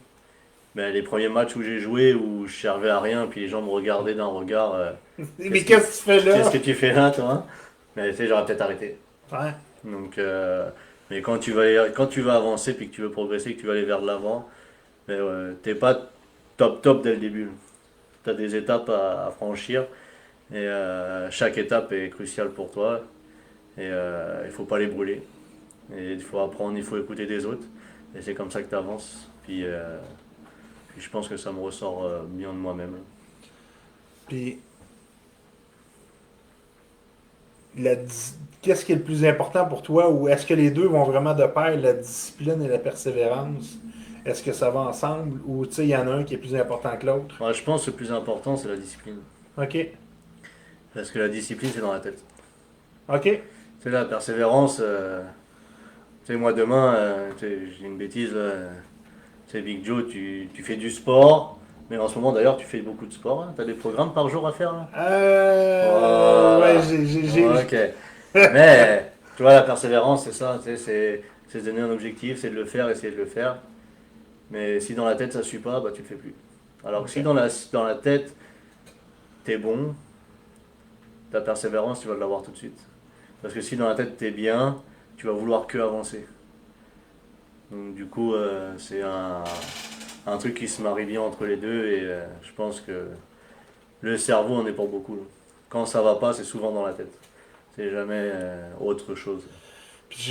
ben, les premiers matchs où j'ai joué, où je servais à rien, puis les gens me regardaient d'un regard, Mais qu'est-ce que tu fais qu'est-ce là? que tu fais là, toi? Mais tu sais, j'aurais peut-être arrêté. Ouais. Donc, mais quand tu vas avancer, puis que tu veux progresser, que tu vas aller vers de l'avant, ben, t'es pas top dès le début. Tu as des étapes à franchir, et chaque étape est cruciale pour toi, et il faut pas les brûler. Et il faut apprendre, il faut écouter des autres, et c'est comme ça que tu avances. Puis je pense que ça me ressort bien de moi-même. Puis, qu'est-ce qui est le plus important pour toi? Ou est-ce que les deux vont vraiment de pair, la discipline et la persévérance? Est-ce que ça va ensemble? Ou tu sais, il y en a un qui est plus important que l'autre? Ouais, je pense que le plus important, c'est la discipline. OK. Parce que la discipline, c'est dans la tête. OK. C'est la persévérance. Tu sais, moi, demain, tu sais, j'ai une bêtise. Tu sais, Big Joe, tu fais du sport. Mais en ce moment, d'ailleurs, tu fais beaucoup de sport. Hein. Tu as des programmes par jour à faire là. Ouais, Voilà. Ok. Mais, tu vois, la persévérance, c'est ça. Tu sais, c'est se donner un objectif, c'est de le faire, essayer de le faire. Mais si dans la tête, ça ne suit pas, bah, tu le fais plus. Alors que si OK. dans la tête, t'es bon, ta persévérance, tu vas l'avoir tout de suite. Parce que si dans la tête, t'es bien, tu vas vouloir que avancer. Donc, du coup, c'est un truc qui se marie bien entre les deux et je pense que le cerveau en est pour beaucoup. Là. Quand ça va pas, c'est souvent dans la tête. C'est jamais autre chose. Puis tu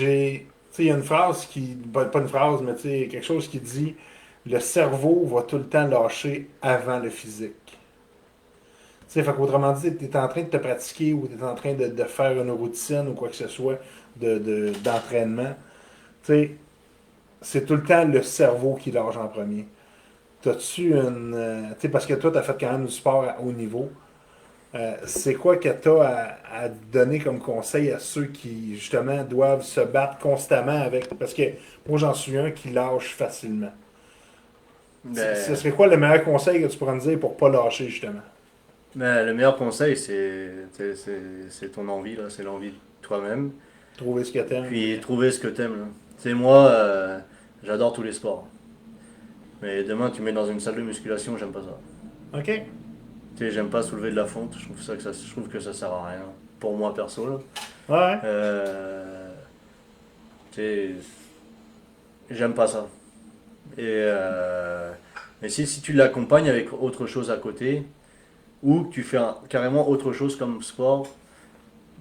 sais, il y a une phrase qui, pas une phrase, mais tu sais, quelque chose qui dit, le cerveau va tout le temps lâcher avant le physique. Tu sais, fait qu'autrement dit, tu es en train de te pratiquer ou tu es en train de faire une routine ou quoi que ce soit d'entraînement. Tu sais, c'est tout le temps le cerveau qui lâche en premier. T'as-tu une. Tu sais, parce que toi, tu as fait quand même du sport à haut niveau. C'est quoi que tu as à donner comme conseil à ceux qui, justement, doivent se battre constamment avec. Parce que moi, j'en suis un qui lâche facilement. Ce Mais, serait quoi le meilleur conseil que tu pourrais me dire pour pas lâcher, justement? mais le meilleur conseil, c'est ton envie, là, c'est l'envie de toi-même. Trouver ce que t'aimes. Puis Puis... trouver ce que t'aimes. Là. Tu sais, moi, j'adore tous les sports. Mais demain, tu me mets dans une salle de musculation, j'aime pas ça. OK. Tu sais, j'aime pas soulever de la fonte, je trouve que ça sert à rien. Pour moi, perso, là. Ouais. Euh, tu sais, j'aime pas ça. Et, mais si tu l'accompagnes avec autre chose à côté, ou que tu fais carrément autre chose comme sport,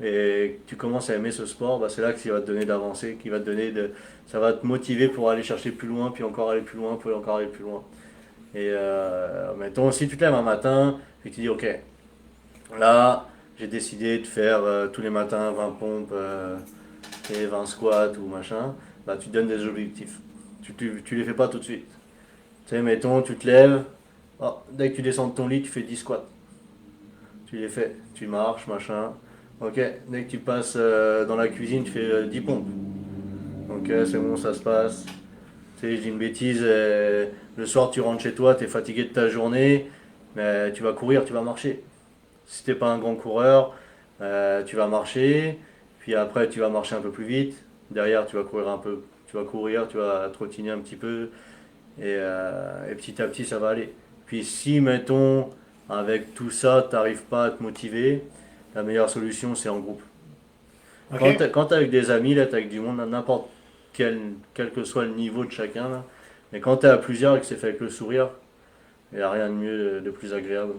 et que tu commences à aimer ce sport, bah, c'est là qu'il va te donner d'avancer, qui va te donner de, ça va te motiver pour aller chercher plus loin, puis encore aller plus loin, puis encore aller plus loin. Et mettons, si tu te lèves un matin, et que tu dis, ok, là, j'ai décidé de faire tous les matins 20 pompes et 20 squats ou machin, bah, tu te donnes des objectifs. Tu les fais pas tout de suite. Tu sais, mettons, tu te lèves, oh, dès que tu descends de ton lit, tu fais 10 squats. Tu les fais, tu marches, machin. Ok, dès que tu passes dans la cuisine, tu fais 10 pompes. Ok, c'est bon, ça se passe. Tu sais, je dis une bêtise, le soir tu rentres chez toi, tu es fatigué de ta journée, mais tu vas courir, tu vas marcher. Si t'es pas un grand coureur, tu vas marcher, puis après tu vas marcher un peu plus vite. Derrière, tu vas courir un peu, tu vas trottiner un petit peu, et petit à petit ça va aller. Puis si, mettons, avec tout ça, t'arrives pas à te motiver, la meilleure solution c'est en groupe. OK? Quand t'es avec des amis, là, t'es avec du monde, n'importe quel que soit le niveau de chacun, là. Mais quand t'es à plusieurs et que c'est fait avec le sourire, il n'y a rien de mieux, de plus agréable.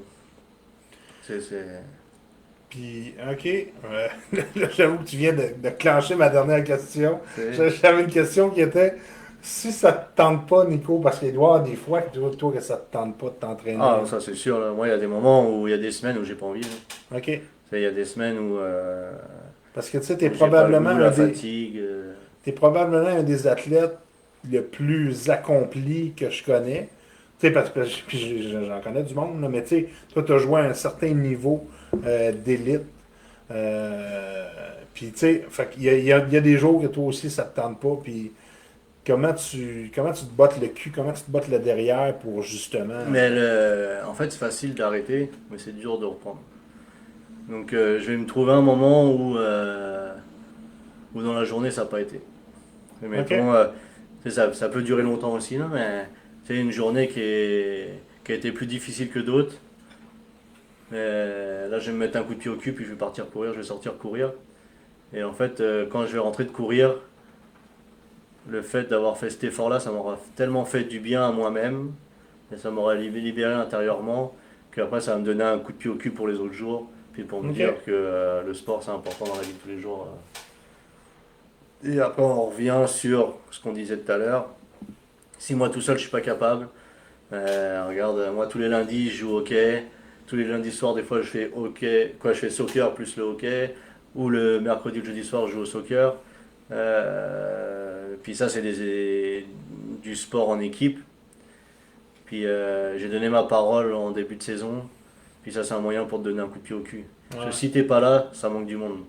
C'est... Puis, OK. Là, j'avoue que tu viens de clencher ma dernière question. c'est- J'avais une question qui était si ça te tente pas, Nico, parce qu'il doit y avoir des fois que toi, que ça te tente pas de Ah, t'entraîner. ça c'est sûr, là. Moi, il y a des moments où il y a des semaines où j'ai pas envie, là. OK. Il y a des semaines Parce que tu sais, où j'ai pas le goût, la fatigue. t'es probablement un des athlètes le plus accompli que je connais. Tu sais, parce que puis j'en connais du monde, là, mais tu sais, toi, tu as joué à un certain niveau d'élite. Euh, puis tu sais, fait qu'il y a, il y a des jours que toi aussi, ça te tente pas. Puis comment tu te bottes le cul, comment tu te bottes le derrière pour justement. Mais en fait, c'est facile d'arrêter, mais c'est dur de reprendre. Donc, je vais me trouver un moment où dans la journée, ça n'a pas été. Et OK? mettons, ça peut durer longtemps aussi, là, mais c'est une journée qui a été plus difficile que d'autres. Mais là, je vais me mettre un coup de pied au cul, puis je vais partir courir, je vais sortir courir. Et en fait, quand je vais rentrer de courir, le fait d'avoir fait cet effort-là, ça m'aura tellement fait du bien à moi-même, et ça m'aura libéré intérieurement, qu'après, ça va me donner un coup de pied au cul pour les autres jours, puis pour me dire OK? que le sport, c'est important dans la vie de tous les jours. Et après, on revient sur ce qu'on disait tout à l'heure. Si moi tout seul, je suis pas capable, regarde, moi tous les lundis, je joue au hockey. Tous les lundis soirs, des fois, je fais hockey, quoi, je fais soccer plus le hockey. Ou le mercredi ou le jeudi soir, je joue au soccer. Puis ça, c'est du sport en équipe. Puis j'ai donné ma parole en début de saison. Puis ça, c'est un moyen pour te donner un coup de pied au cul. Parce que Ouais. si t'es pas là, ça manque du monde.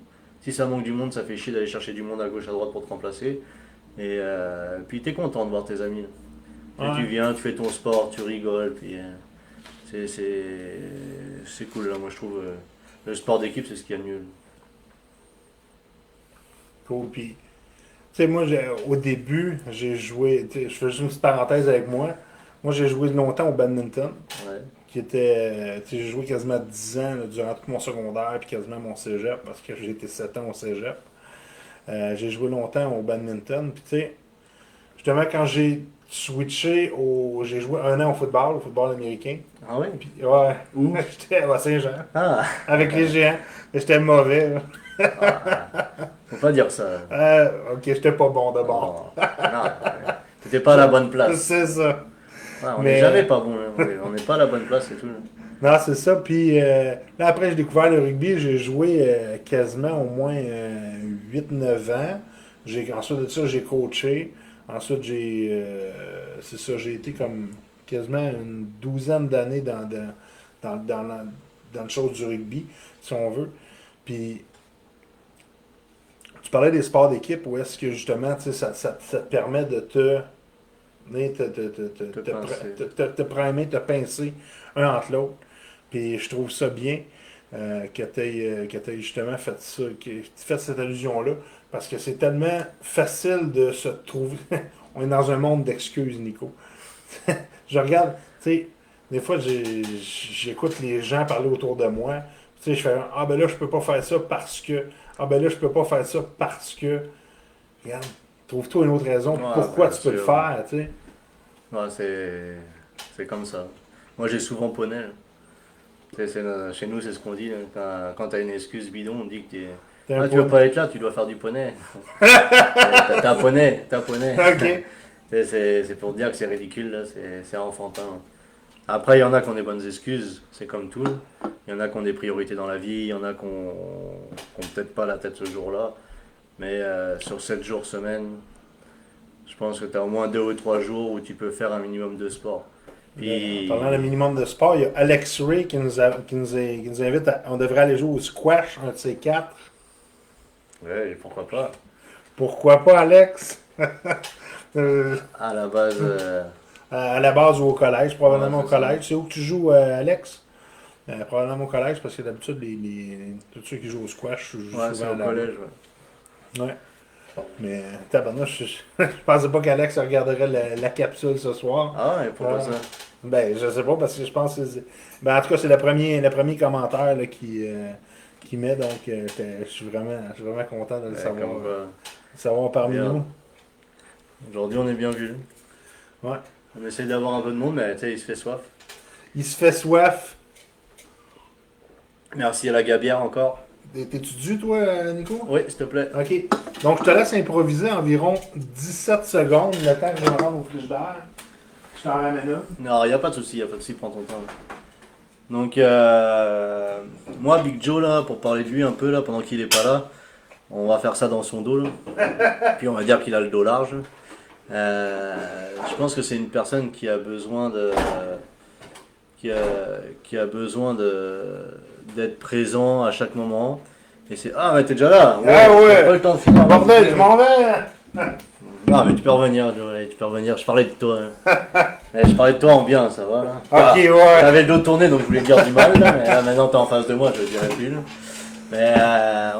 Si ça manque du monde, ça fait chier d'aller chercher du monde à gauche, à droite pour te remplacer. Et puis t'es content de voir tes amis. Tu Ouais. viens, tu fais ton sport, tu rigoles. Puis c'est cool, là, moi je trouve. Le sport d'équipe, c'est ce qu'il y a de mieux. Cool. Puis, tu sais, moi, au début, j'ai joué, tu sais, je fais juste une petite parenthèse avec moi. Moi, j'ai joué longtemps au badminton, Ouais. qui était, tu sais, j'ai joué quasiment 10 ans là, durant tout mon secondaire, puis quasiment mon cégep, parce que j'ai été 7 ans au cégep. J'ai joué longtemps au badminton, puis tu sais, justement, quand j'ai switché j'ai joué un an au football américain. Ah ouais? Puis, ouais, Où? j'étais à Saint-Jean, Ah, avec les géants. Mais j'étais mauvais, là. ah, faut pas dire ça. Ok, j'étais pas bon de bord. Non, non, t'étais pas à la bonne place. C'est ça. Ouais, on n'est jamais Mais pas bon, hein. On n'est pas à la bonne place, c'est tout. non, c'est ça. Puis là, après, j'ai découvert le rugby. J'ai joué quasiment au moins 8-9 ans. Ensuite de ça, j'ai coaché. Ensuite, c'est ça, j'ai été comme quasiment une douzaine d'années dans le chose du rugby, si on veut. Puis, tu parlais des sports d'équipe, où est-ce que justement, tu sais, ça te permet de Te pincer. te primer, te pincer un entre l'autre. Puis je trouve ça bien que tu justement fait ça, que tu fait cette allusion-là, parce que c'est tellement facile de se trouver. On est dans un monde d'excuses, Nico. Je regarde, tu sais, des fois j'écoute les gens parler autour de moi. Tu sais, je fais ah ben là je peux pas faire ça parce que ah ben là je peux pas faire ça parce que regarde, trouve-toi une autre raison Ouais, pourquoi bien tu peux le sûr. faire, tu sais. Ouais, c'est comme ça. Moi, j'ai souvent poney, là. Chez nous, c'est ce qu'on dit, là. Quand t'as une excuse bidon, on dit que T'es un ah, tu veux point. pas être là, tu dois faire du poney. T'as un poney, t'as un poney. OK. C'est pour dire que c'est ridicule, là. C'est enfantin. Après, il y en a qui ont des bonnes excuses, c'est comme tout. Il y en a qui ont des priorités dans la vie, il y en a qui ont peut-être pas la tête ce jour-là. Mais sur 7 jours semaine, je pense que tu as au moins 2 ou 3 jours où tu peux faire un minimum de sport. En parlant de Puis, minimum de sport, il y a Alex Ray qui nous invite on devrait aller jouer au squash, un de ces quatre. ouais, pourquoi pas. Pourquoi pas, Alex? Euh, À la base, à la base ou au collège, ouais, probablement au c'est ça. collège. C'est où que tu joues, Alex? Probablement au collège, parce que d'habitude, tous ceux qui jouent au squash jouent Ouais, c'est souvent au là-bas. collège, ouais. Ouais. Mais, tabarnouche, je pensais pas qu'Alex regarderait la capsule ce soir. Ah ouais, pourquoi Ah, ça? ben, je sais pas, parce que je pense que ben, en tout cas, c'est le premier commentaire là, qui met, donc je suis vraiment content de le Comme quoi. savoir parmi Bien. nous. Aujourd'hui, on est bien vu. Ouais. On essaie d'avoir un peu de monde, mais tu sais, il se fait soif. Il se fait soif. Merci à la gabière encore. T'es-tu dû, toi, Nico? Oui, s'il te plaît. OK. Donc, je te laisse improviser environ 17 secondes, le temps que je me rende au frigidaire. Je t'en ramène là. Non, il n'y a pas de souci, prends ton temps. Donc, moi, Big Joe, là, pour parler de lui un peu, là, pendant qu'il est pas là, on va faire ça dans son dos, là. Puis on va dire qu'il a le dos large. Je pense que c'est une personne qui a besoin qui a besoin d'être présent à chaque moment. Et c'est ah mais t'es déjà là. Ah ouais. T'as pas le temps de finir. Bordel, je m'en vais! Non mais tu peux revenir, Joe, allez, tu peux revenir. Je parlais de toi. Hein. Je parlais de toi en bien, ça va là. Ok, ouais. T'avais le dos tourné donc je voulais dire du mal là, mais là maintenant t'es en face de moi, je le dirai plus. Là. Mais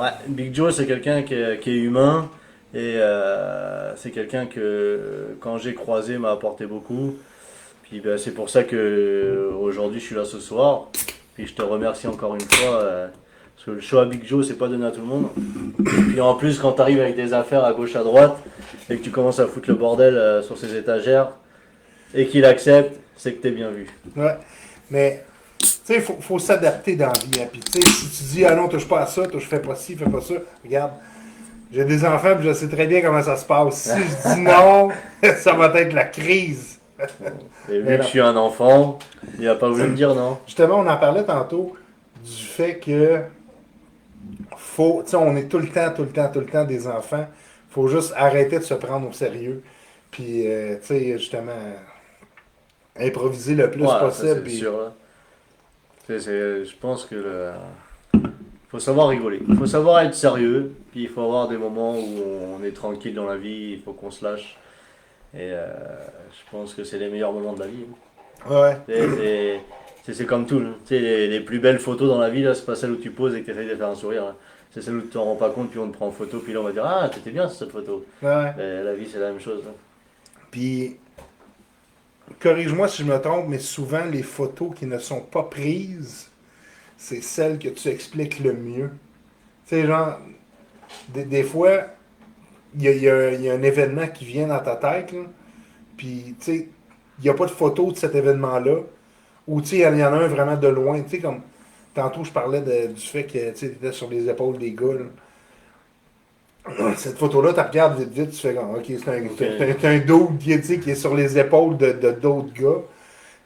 ouais, Big Joe c'est quelqu'un qui est humain et c'est quelqu'un que quand j'ai croisé m'a apporté beaucoup. Puis ben, c'est pour ça que aujourd'hui je suis là ce soir. Puis je te remercie encore une fois. Parce que le show à Big Joe c'est pas donné à tout le monde. Puis en plus quand t'arrives avec des affaires à gauche à droite et que tu commences à foutre le bordel sur ses étagères et qu'il accepte, c'est que t'es bien vu. Ouais. Mais, tu sais, faut s'adapter dans la vie. Hein. Puis, tu sais, si tu dis, ah non, touche pas à ça, fais pas ci, fais pas ça, regarde. J'ai des enfants, puis je sais très bien comment ça se passe. Si je dis non, ça va être la crise. Et vu que je suis un enfant, il a pas voulu me dire non. Justement, on en parlait tantôt du fait que tu sais, on est tout le temps des enfants. Faut juste arrêter de se prendre au sérieux. Puis, tu sais, justement, improviser le plus Ouais, ça possible. c'est Puis, sûr. Là. Je pense que faut savoir rigoler. Il faut savoir être sérieux. Puis il faut avoir des moments où on est tranquille dans la vie. Il faut qu'on se lâche. Et je pense que c'est les meilleurs moments de la vie. ouais. C'est comme tout. Là. Tu sais, les plus belles photos dans la vie, là, c'est pas celles où tu poses et que tu essayes de faire un sourire. Là. C'est celles où tu t'en rends pas compte, puis on te prend en photo, puis là on va dire ah, t'étais bien sur cette photo. Ouais. Et la vie, c'est la même chose. Là. Puis, corrige-moi si je me trompe, mais souvent, les photos qui ne sont pas prises, c'est celles que tu expliques le mieux. Tu sais, genre, des fois, il y a un événement qui vient dans ta tête, là, puis, tu sais, il n'y a pas de photo de cet événement-là, ou, tu sais, il y en a un vraiment de loin. Tu sais, comme, tantôt, je parlais du fait que, tu étais sur les épaules des gars, là. Cette photo-là, tu regardes vite, vite, tu fais comme, ok, c'est un dude tu sais, qui est sur les épaules de d'autres gars.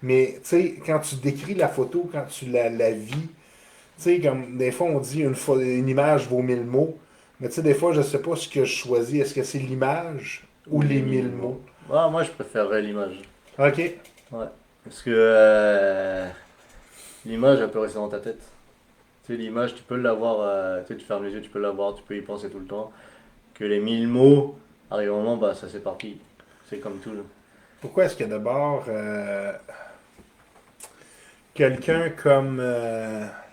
Mais, tu sais, quand tu décris la photo, quand tu la vis, tu sais, comme des fois on dit une image vaut 1000 mots, mais tu sais, des fois je sais pas ce que je choisis. Est-ce que c'est l'image ou les 1000 mots? Ah, moi, je préférerais l'image. Ok. Ouais. Parce que l'image, elle peut rester dans ta tête. Tu sais, l'image, tu peux l'avoir, tu sais, tu fermes les yeux, tu peux l'avoir, tu peux y penser tout le temps. Que les 1000 mots, arrive un moment, bah, ça s'éparpille. C'est comme tout. Là. Pourquoi est-ce que d'abord quelqu'un comme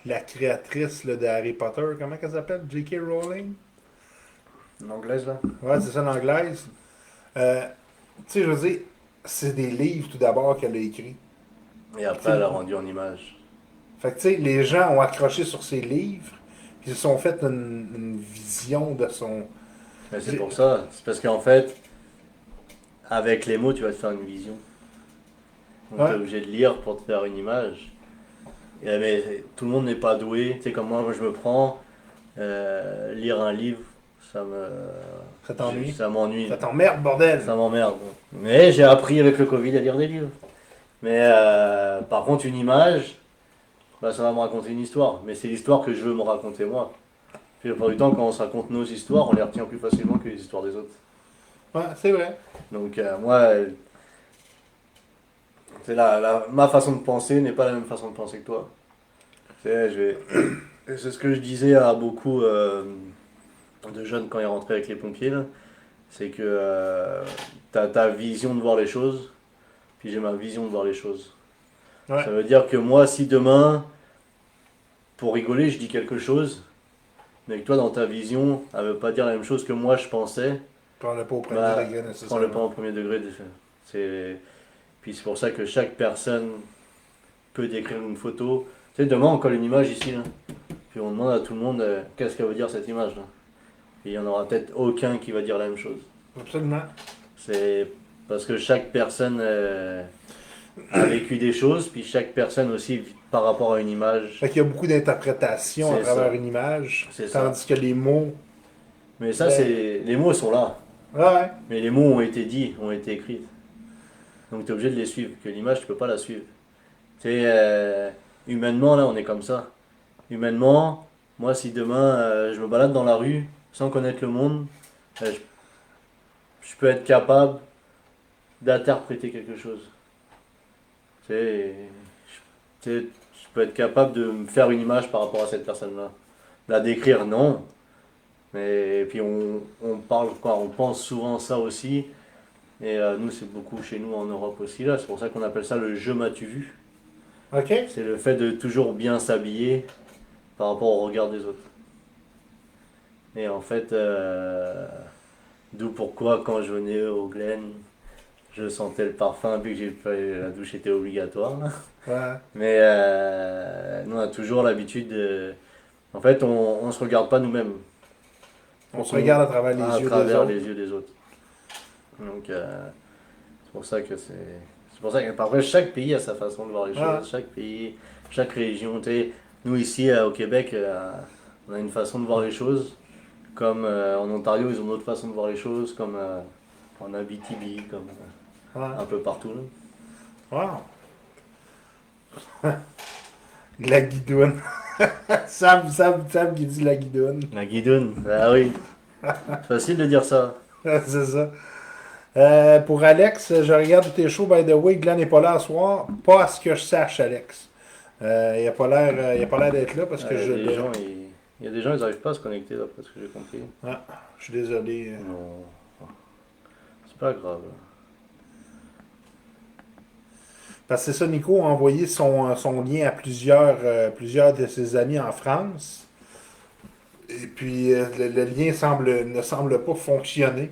la créatrice là, de Harry Potter, comment elle s'appelle? J.K. Rowling? L'anglaise, là? Ouais, c'est ça l'anglaise. Euh, tu sais, je veux dire, c'est des livres tout d'abord qu'elle a écrits. Et après, elle a rendu en image. Fait que tu sais, les gens ont accroché sur ses livres, puis ils se sont fait une vision de son. Mais c'est pour ça. C'est parce qu'en fait, avec les mots, tu vas te faire une vision. Donc, Ouais. tu es obligé de lire pour te faire une image. Et, mais tout le monde n'est pas doué. Tu sais, comme moi je me prends, lire un livre, ça me. Ça t'ennuie? Ça m'ennuie. Ça t'emmerde, bordel! Ça m'emmerde. Mais j'ai appris avec le Covid à lire des livres. Mais par contre, une image, bah, ça va me raconter une histoire. Mais c'est l'histoire que je veux me raconter moi. Puis la plupart du temps, quand on se raconte nos histoires, on les retient plus facilement que les histoires des autres. Ouais, c'est vrai. Donc moi, c'est ma façon de penser n'est pas la même façon de penser que toi. C'est ce que je disais à beaucoup de jeunes quand ils rentraient avec les pompiers. Là. C'est que t'as ta vision de voir les choses, puis j'ai ma vision de voir les choses. Ouais. Ça veut dire que moi, si demain, pour rigoler, je dis quelque chose, mais que toi, dans ta vision, elle veut pas dire la même chose que moi, je pensais, Prends-le pas au premier bah, degré, nécessairement. prends-le pas en premier degré. Puis c'est pour ça que chaque personne peut décrire une photo. Tu sais, demain, on colle une image ici, là. Puis on demande à tout le monde qu'est-ce qu'elle veut dire cette image-là. Et il n'y en aura peut-être aucun qui va dire la même chose. Absolument. C'est parce que chaque personne a vécu des choses, puis chaque personne aussi, par rapport à une image, Fait qu'il y a beaucoup d'interprétations à c'est travers ça. une image, C'est ça. tandis que les mots. Mais ça, Ben, c'est les mots sont là. ouais. Mais les mots ont été dits, ont été écrits. Donc tu es obligé de les suivre. Que l'image, tu peux pas la suivre. Tu sais, humainement, là, on est comme ça. Humainement, moi, si demain, je me balade dans la rue, sans connaître le monde, je peux être capable d'interpréter quelque chose. Tu sais, je peux être capable de me faire une image par rapport à cette personne-là. La décrire, non. Mais et puis on parle quoi, on pense souvent ça aussi. Et nous, c'est beaucoup chez nous en Europe aussi là. C'est pour ça qu'on appelle ça le je m'as-tu vu. OK? C'est le fait de toujours bien s'habiller par rapport au regard des autres. Et en fait, d'où pourquoi quand je venais au Glen, je sentais le parfum vu que la douche était obligatoire. Là. Ouais. Mais nous, on a toujours l'habitude de. En fait, on se regarde pas nous-mêmes. On se regarde à travers les À yeux des travers autres. les yeux des autres. Donc, c'est pour ça que c'est. C'est pour ça que, après, chaque pays a sa façon de voir les Ouais. choses. Chaque pays, chaque région. Tu sais, nous, ici, au Québec, on a une façon de voir les choses. Comme en Ontario, ils ont une autre façon de voir les choses. Comme en Abitibi, comme Ouais. un peu partout. Là. Wow. La guidoune. Sam qui dit la guidoune. La guidoune, ah oui. Facile de dire ça. C'est ça. Pour Alex, je regarde tes shows, by the way. Glenn n'est pas là ce soir. Pas à ce que je sache, Alex. Il n'a pas l'air d'être là parce que Il y je a des le. gens, il y a des gens, ils n'arrivent pas à se connecter, d'après ce que j'ai compris. Ah, je suis désolé. Non, c'est pas grave. Parce que c'est ça, Nico a envoyé son lien à plusieurs de ses amis en France. Et puis, le lien ne semble pas fonctionner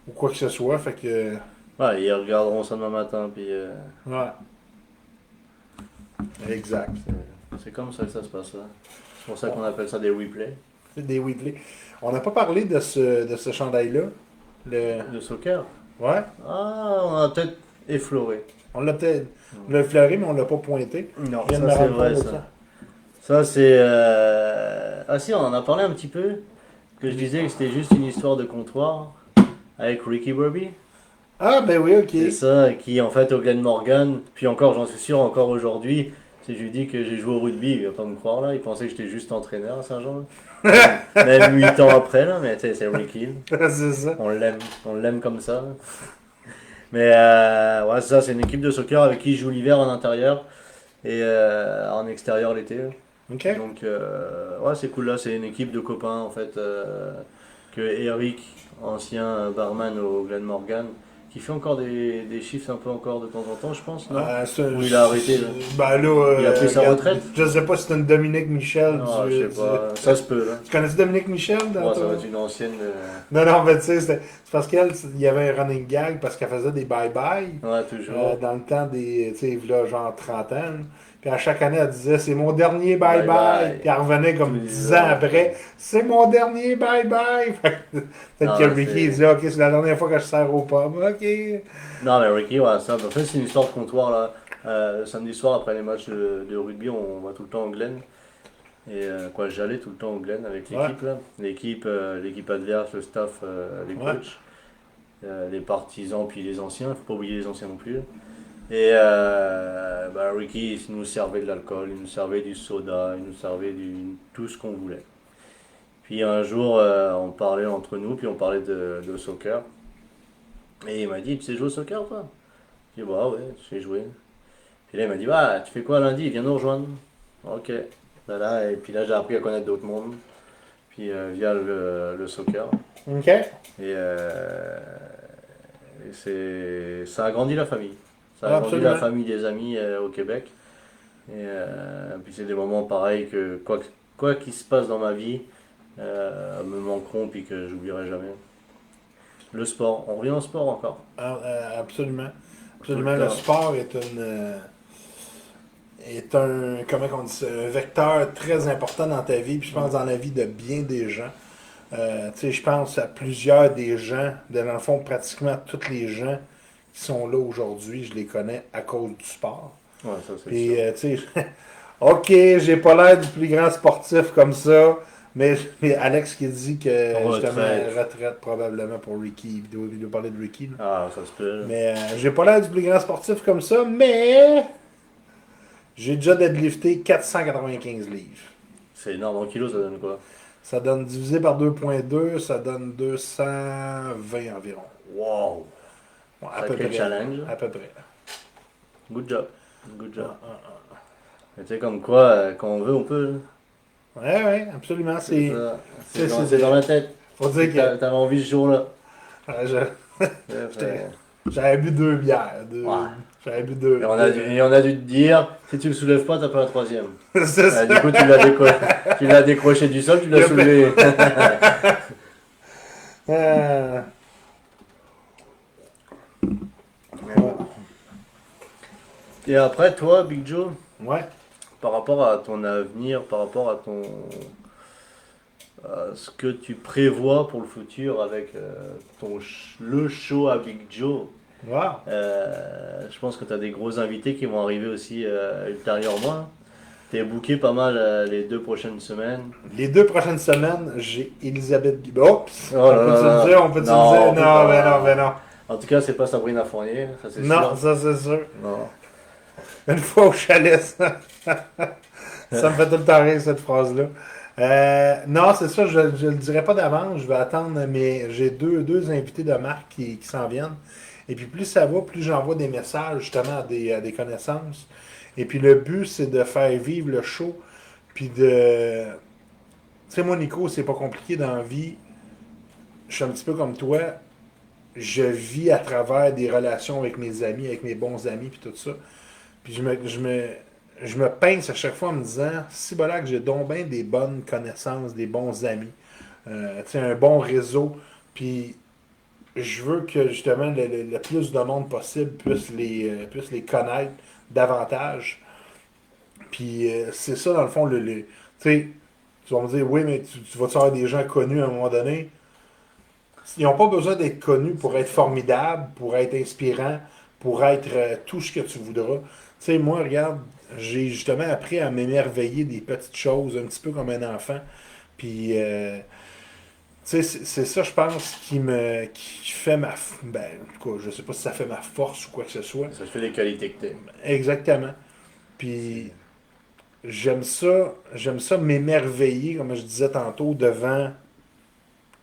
ou quoi que ce soit. Fait que. Ouais, ils regarderont ça demain matin, puis Ouais. Exact. c'est comme ça que ça se passe là. C'est pour ça qu'on appelle ça des replays. C'est des Weebly. On n'a pas parlé de ce chandail-là. Le. De soccer. Ouais. Ah, on a peut-être effleuré. On l'a peut-être. On l'a fleuré, mais on l'a pas pointé. Non, Je viens de me ça c'est rendre vrai compte de ça. Ça c'est... Ah si, on en a parlé un petit peu. Que je disais que c'était juste une histoire de comptoir avec Ricky Bobby. Ah, ben oui, ok. C'est ça, qui en fait au Glen Morgan, puis encore, j'en suis sûr, encore aujourd'hui, si je lui dis que j'ai joué au rugby, il va pas me croire là, il pensait que j'étais juste entraîneur à Saint-Jean. Même 8 ans après là, mais tu sais, c'est Ricky. C'est ça. On l'aime comme ça. Mais ouais, ça, c'est une équipe de soccer avec qui je joue l'hiver en intérieur et en extérieur l'été. Ok. Donc, ouais, c'est cool là, c'est une équipe de copains en fait, que Eric, ancien barman au Glen Morgan, qui fait encore des chiffres un peu encore de temps en temps, je pense, non? Ou il a arrêté là. Ben là, Il a pris sa regarde, retraite? je sais pas si c'est une Dominique Michel. Ah, je sais pas, ça se peut là. Tu connais Dominique Michel dans Ouais, ça ton- va être une ancienne. Non, non, mais tu sais, c'est parce qu'elle, il y avait un running gag parce qu'elle faisait des bye-bye Ouais, toujours. dans le temps des, tu sais, là, genre 30 ans. Puis à chaque année, elle disait, c'est mon dernier Bye-bye. bye-bye. Puis elle revenait comme Tous les 10 ans ans. après, c'est mon dernier bye-bye. Fait que peut-être Ah, que ouais, Ricky c'est- disait, ok, c'est la dernière fois que je sers aux pommes. Ok. Non, mais Ricky, ouais, ça, en fait, c'est une histoire de comptoir là. Le samedi soir, après les matchs de rugby, on va tout le temps au Glen. Et quoi, j'allais tout le temps au Glen avec l'équipe là. L'équipe adverse, le staff, les Ouais. coachs, les partisans, puis les anciens. Faut pas oublier les anciens non plus. Et bah, Ricky il nous servait de l'alcool, il nous servait du soda, il nous servait tout ce qu'on voulait. Puis un jour, on parlait entre nous, puis on parlait de soccer. Et il m'a dit, tu sais jouer au soccer toi? J'ai dit, bah ouais, je sais jouer. Puis là, il m'a dit, bah, tu fais quoi lundi? Viens nous rejoindre. Ok. Voilà, et puis là, j'ai appris à connaître d'autres mondes. Puis via le soccer. Ok. Et ça a agrandi la famille. Ça a agrandi Absolument. la famille des amis au Québec. Et puis c'est des moments pareils que quoi qu'il se passe dans ma vie me manqueront puis que j'oublierai jamais. Le sport, on revient au sport encore. Absolument. Tout Absolument. le Le temps. sport est comment on dit ça, un vecteur très important dans ta vie, puis je pense dans la vie de bien des gens. Tu sais, je pense à plusieurs des gens, dans le fond, pratiquement tous les gens qui sont là aujourd'hui, je les connais à cause du sport. Ouais, ça c'est Puis, sûr. tu sais, ok, j'ai pas l'air du plus grand sportif comme ça, mais Alex qui dit que justement, Retraite. retraite probablement pour Ricky, il doit parler de Ricky. Là. Ah, ça se peut. Mais j'ai pas l'air du plus grand sportif comme ça, mais j'ai déjà deadlifté 495 livres. C'est énorme. En kilos, ça donne quoi? Ça donne divisé par 2,2, ça donne 220 environ. Wow! Bon, Sacré challenge. À peu près. Good job. Good job. Ah. Mais tu sais, comme quoi, quand on veut, on peut. Ouais, ouais, absolument. C'est C'est, ça. c'est, C'est dans la tête. faut dire que T'avais envie ce jour-là. j'étais- j'avais bu 2 bières. Ouais. J'avais bu deux. Et on a dû te dire, si tu le soulèves pas, t'as pas la troisième. C'est ça. Du coup, tu l'as décroché du sol, tu l'as soulevé. Euh, Et après, toi, Big Joe, ouais. par rapport à ton avenir, par rapport à à ce que tu prévois pour le futur avec le show à Big Joe, Wow. je pense que tu as des gros invités qui vont arriver aussi ultérieurement. T'es booké pas mal les 2 prochaines semaines. Les 2 prochaines semaines, j'ai Elisabeth Guibert. Oups! Oh là là là. On peut-te le Non, dire? on peut Non, pas. mais non, mais non. En tout cas, c'est pas Sabrina Fournier, ça c'est Non, sûr. ça c'est sûr. Non. Une fois au chalet, ça me fait tout le temps rire cette phrase-là. Non, c'est ça, je ne le dirai pas d'avance, je vais attendre, mais j'ai deux invités de marque qui s'en viennent. Et puis plus ça va, plus j'envoie des messages justement à des connaissances. Et puis le but, c'est de faire vivre le show. Puis de. Tu sais, moi, Nico, c'est pas compliqué dans la vie. Je suis un petit peu comme toi. Je vis à travers des relations avec mes amis, avec mes bons amis, puis tout ça. Puis je me pince à chaque fois en me disant, si voilà que j'ai donc bien des bonnes connaissances, des bons amis, tu sais, un bon réseau, puis je veux que justement le plus de monde possible puisse les connaître davantage. Puis c'est ça, dans le fond, tu sais, tu vas me dire, oui, mais tu vas avoir des gens connus à un moment donné. Ils n'ont pas besoin d'être connus pour être formidables, pour être inspirants, pour être tout ce que tu voudras. Tu sais, moi, regarde, j'ai justement appris à m'émerveiller des petites choses, un petit peu comme un enfant. Puis, tu sais, c'est ça, je pense, qui fait ben, en tout cas, je sais pas si ça fait ma force ou quoi que ce soit. Ça te fait des qualités que t'es. Exactement. Puis, j'aime ça m'émerveiller, comme je disais tantôt, devant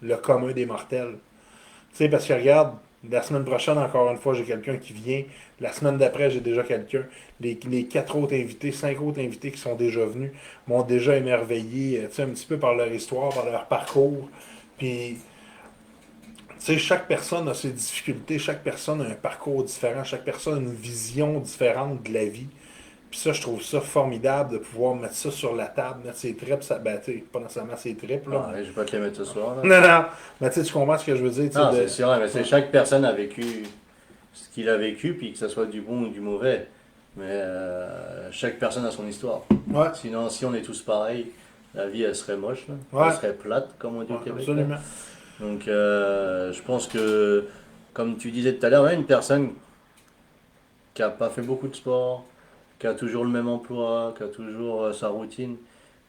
le commun des mortels. Tu sais, parce que regarde, la semaine prochaine, encore une fois, j'ai quelqu'un qui vient. La semaine d'après, j'ai déjà quelqu'un. Les 4 autres invités, 5 autres invités qui sont déjà venus m'ont déjà émerveillé, tu sais, un petit peu par leur histoire, par leur parcours. Puis, tu sais, chaque personne a ses difficultés, chaque personne a un parcours différent, chaque personne a une vision différente de la vie. Puis ça, je trouve ça formidable de pouvoir mettre ça sur la table, mettre ses tripes, ben, tu sais, pas nécessairement ses tripes, là. Ah, ouais, je vais pas te les mettre ce soir. Là. Non, non, mais tu sais, tu comprends ce que je veux dire, tu sais, Non, c'est sûr, mais c'est chaque personne a vécu ce qu'il a vécu, puis que ce soit du bon ou du mauvais. Mais chaque personne a son histoire. Ouais, Sinon, si on est tous pareils, la vie elle serait moche, là. Ouais. Elle serait plate, comme on dit au ouais, Québec. absolument. Là. Donc, je pense que, comme tu disais tout à l'heure, ouais, une personne qui a pas fait beaucoup de sport, qui a toujours le même emploi, qui a toujours sa routine,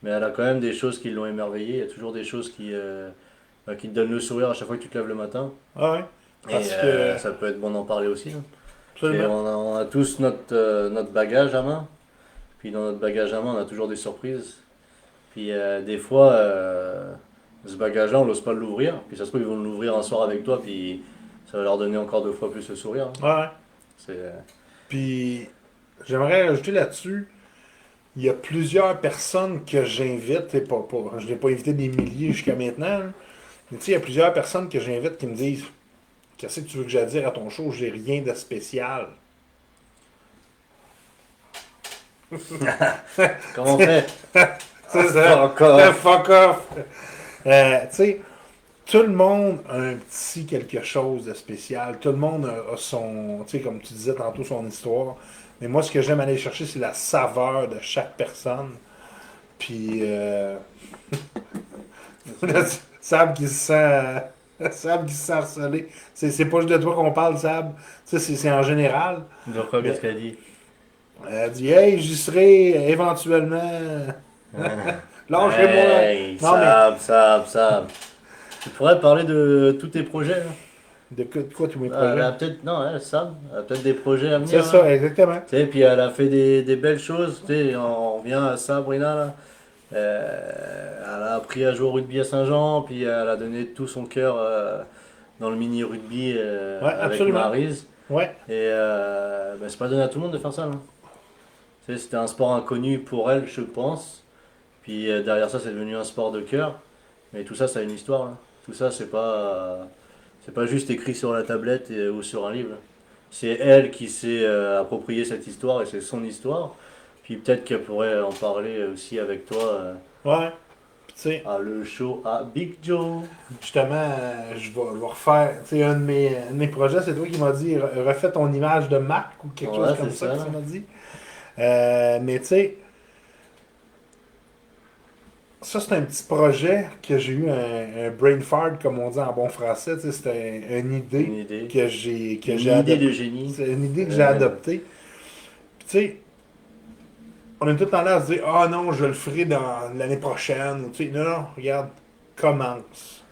mais elle a quand même des choses qui l'ont émerveillée. Il y a toujours des choses qui te donnent le sourire à chaque fois que tu te lèves le matin. Ah ouais, Et parce que, ça peut être bon d'en parler aussi. Hein. Et absolument. on a tous notre bagage à main. Puis dans notre bagage à main, on a toujours des surprises. Puis des fois, ce bagage-là, on n'ose pas l'ouvrir. Puis ça se trouve, ils vont l'ouvrir un soir avec toi. Puis ça va leur donner encore 2 fois plus le sourire. Hein. Ouais, ouais. C'est, Puis, j'aimerais rajouter là-dessus, il y a plusieurs personnes que j'invite, et je n'ai pas invité des milliers jusqu'à maintenant, là. Mais tu sais, il y a plusieurs personnes que j'invite qui me disent, qu'est-ce que tu veux que j'aille dire à ton show? J'ai rien de spécial. Comment on fait? C'est ça. Encore. Fuck off. Tu sais, tout le monde a un petit quelque chose de spécial. Tout le monde a son, tu sais, comme tu disais tantôt, son histoire. Mais moi, ce que j'aime aller chercher, c'est la saveur de chaque personne. Puis, Bien là, sûr. Sab qui se sent, Sab qui se sent harcelé. C'est pas juste de toi qu'on parle, Sab. Tu sais, c'est en général. Donc, quoi, qu'est-ce Mais qu'elle dit? elle dit, hey, j'y serai éventuellement. Lâchez-moi. Hey, Non, mais Sam. Tu pourrais parler de tous tes projets, là? de quoi tous mes Elle projets? a peut-être, non, elle, Sam, elle a peut-être des projets à C'est venir, là. ça, exactement. Tu sais, puis elle a fait des belles choses, tu sais, on revient à Sabrina, là. Elle a appris à jouer au rugby à Saint-Jean, puis elle a donné tout son cœur dans le mini-rugby Ouais, avec absolument. Maryse. Ouais. Et ben, c'est pas donné à tout le monde de faire ça, là. Tu sais, c'était un sport inconnu pour elle, je pense. Puis derrière ça, c'est devenu un sport de cœur. Mais tout ça, ça a une histoire, là. Tout ça, c'est pas juste écrit sur la tablette ou sur un livre, là. C'est elle qui s'est approprié cette histoire et c'est son histoire. Puis peut-être qu'elle pourrait en parler aussi avec toi Ouais. Puis, tu sais, le show à Big Joe. justement, je vais refaire. Tu sais, un de mes projets, c'est toi qui m'as dit refais ton image de marque ou quelque chose Ouais, comme c'est ça ça, que tu là. m'as dit. Mais tu sais, ça, c'est un petit projet que j'ai eu un brain fart, comme on dit en bon français. Tu sais, c'était une Une idée idée. que j'ai Une idée de adoptée. génie. C'est une idée que j'ai Euh, adoptée. Puis, tu sais, on a tout le temps là à se dire ah non, je le ferai dans l'année prochaine. Ou, tu sais, non, non, regarde, commence.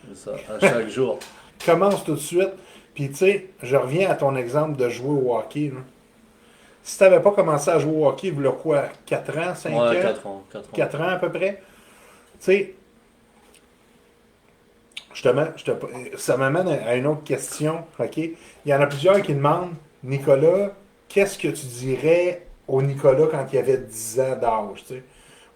c'est ça, à chaque jour. Commence tout de suite. Puis, tu sais, je reviens à ton exemple de jouer au hockey, là. Si tu n'avais pas commencé à jouer au hockey, il y a quoi, 4 ans, 5 Ouais, ans? 4 ans. 4 ans. 4 ans à peu près? Tu sais, justement, ça m'amène à une autre question, OK? Il y en a plusieurs qui demandent, Nicolas, qu'est-ce que tu dirais au Nicolas quand il avait 10 ans d'âge, tu sais?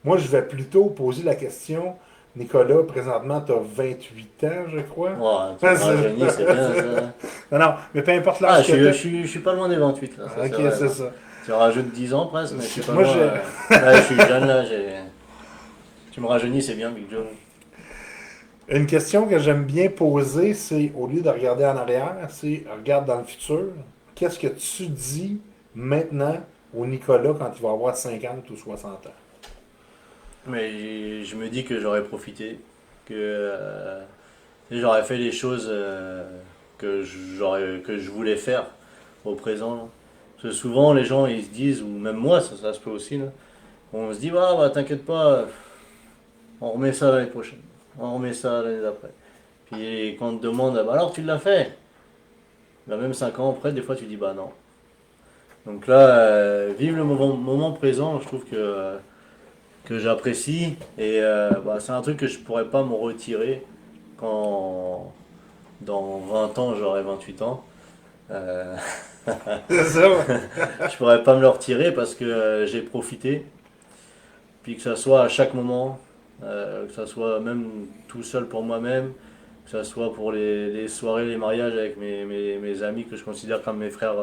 Moi, je vais plutôt poser la question, Nicolas, présentement, tu as 28 ans, je crois. Ouais, tu me rajeunis, c'est bien ça. Non, non, mais peu importe Ah, l'âge que tu as. je suis pas loin des 28 là, ça OK, c'est vrai. c'est Non. ça. Tu rajoutes 10 ans presque, mais je suis pas Moi, loin. je, Là, je suis jeune là, tu me rajeunis, c'est bien, Big Joe. Une question que j'aime bien poser, c'est au lieu de regarder en arrière, c'est regarde dans le futur. Qu'est-ce que tu dis maintenant au Nicolas quand il va avoir 50 ou 60 ans? Mais je me dis que j'aurais profité, que j'aurais fait les choses que je voulais faire au présent, là. Parce que souvent les gens ils se disent, ou même moi ça se peut aussi, là, on se dit ah, bah t'inquiète pas, on remet ça l'année prochaine, on remet ça l'année d'après. Puis quand on te demande ah, bah alors tu l'as fait, bah, même 5 ans après, des fois tu dis bah non. Donc là, vive le moment présent, je trouve que j'apprécie et bah, c'est un truc que je pourrais pas me retirer quand dans 20 ans j'aurai 28 ans. Euh, C'est ça. je pourrais pas me le retirer parce que j'ai profité, puis que ça soit à chaque moment, que ça soit même tout seul pour moi-même, que ça soit pour les soirées, les mariages avec mes amis que je considère comme mes frères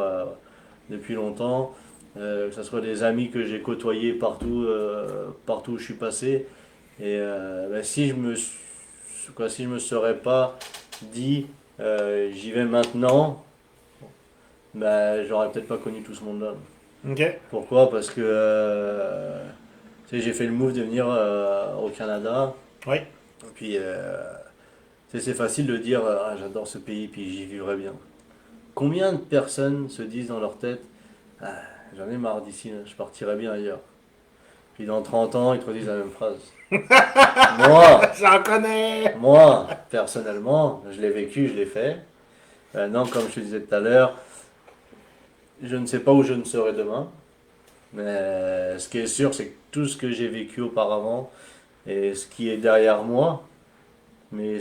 depuis longtemps, que ce soit des amis que j'ai côtoyés partout où je suis passé. Et ben, si je me serais pas dit j'y vais maintenant, ben, j'aurais peut-être pas connu tout ce monde-là. OK. Pourquoi? Parce que tu sais, j'ai fait le move de venir au Canada. Oui. Puis tu sais, c'est facile de dire ah, j'adore ce pays puis j'y vivrai bien. Combien de personnes se disent dans leur tête ah, j'en ai marre d'ici, là, je partirai bien ailleurs. Puis dans 30 ans, ils te redisent la même phrase. Moi, J'en connais! personnellement, je l'ai vécu, je l'ai fait. Non, comme je te disais tout à l'heure, je ne sais pas où je ne serai demain. Mais ce qui est sûr, c'est que tout ce que j'ai vécu auparavant et ce qui est derrière moi, mais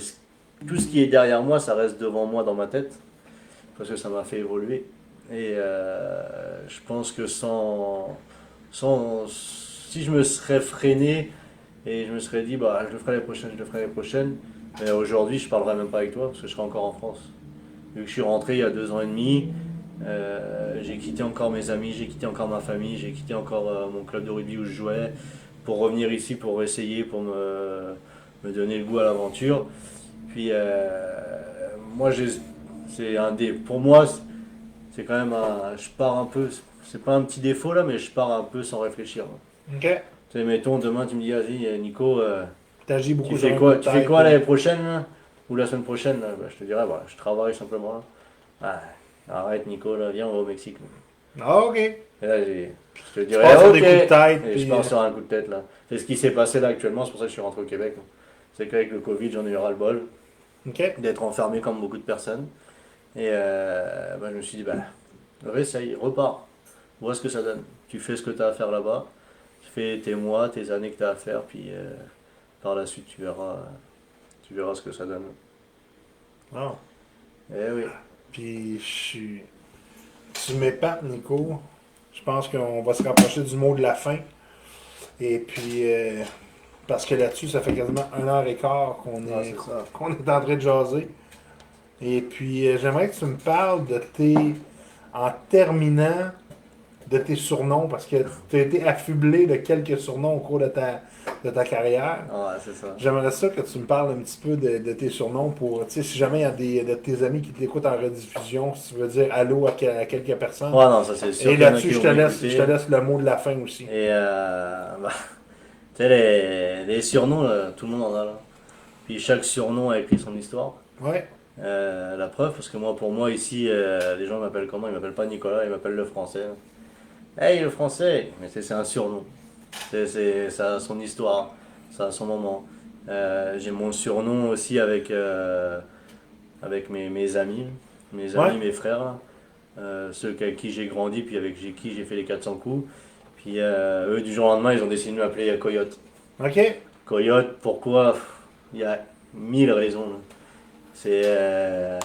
tout ce qui est derrière moi, ça reste devant moi dans ma tête, parce que ça m'a fait évoluer. Et je pense que si je me serais freiné et je me serais dit, bah, je le ferai l'année prochaine, je le ferai l'année prochaine, mais aujourd'hui, je parlerai même pas avec toi, parce que je serai encore en France. Vu que je suis rentré il y a 2 ans et demi, j'ai quitté encore mes amis, j'ai quitté encore ma famille, j'ai quitté encore mon club de rugby où je jouais pour revenir ici pour essayer, pour me donner le goût à l'aventure. Puis moi, pour moi, c'est quand même je pars un peu, c'est pas un petit défaut là, mais je pars un peu sans réfléchir. OK. Tu sais, mettons, demain, tu me dis, vas-y, Nico, T'agis tu beaucoup sur fais un coup quoi, de tu fais tête. quoi l'année prochaine là ou la semaine prochaine là? Bah, je te dirais, voilà, je travaille simplement là. Ah, arrête, Nico, là, viens, on va au Mexique. Ah, OK. Et là, je te Tu pars dirais, sur ok. des coups de tête, Et je puis... pars sur un coup de tête là. C'est ce qui s'est passé là actuellement, c'est pour ça que je suis rentré au Québec. C'est qu'avec le Covid, j'en ai eu ras-le-bol OK. d'être enfermé comme beaucoup de personnes. Et bah, je me suis dit, bah, réessaye, repars. Vois ce que ça donne. Tu fais ce que tu as à faire là-bas. Tu fais tes mois, tes années que tu as à faire, puis par la suite, tu verras ce que ça donne. Ah. Eh oui. Puis, tu m'épates, Nico. Je pense qu'on va se rapprocher du mot de la fin. Et puis, parce que là-dessus, ça fait quasiment 1 heure et quart Ah, c'est ça. qu'on est en train de jaser. Et puis, j'aimerais que tu me parles en terminant, de tes surnoms, parce que tu as été affublé de quelques surnoms au cours de ta carrière. Ah, c'est ça. J'aimerais ça que tu me parles un petit peu de tes surnoms pour, tu sais, si jamais il y a de tes amis qui t'écoutent en rediffusion, si tu veux dire allô à quelques personnes. Ouais, non, ça c'est sûr. Et qu'il y en a là-dessus, qui je vont te laisse, m'écouter. je te laisse le mot de la fin aussi. Et bah, tu sais, les surnoms, là, tout le monde en a là. Puis chaque surnom a écrit son histoire. Ouais, La preuve, parce que pour moi ici, les gens m'appellent comment? Ils m'appellent pas Nicolas, ils m'appellent le français. Hey, le français! Mais c'est un surnom. Ça a son histoire, ça a son moment. J'ai mon surnom aussi avec mes amis, ouais, mes frères, là. Ceux avec qui j'ai grandi, puis avec qui j'ai fait les 400 coups. Puis eux, du jour au lendemain, ils ont décidé de m'appeler Coyote. ok, Coyote, pourquoi? Il y a 1000 raisons, là. C'est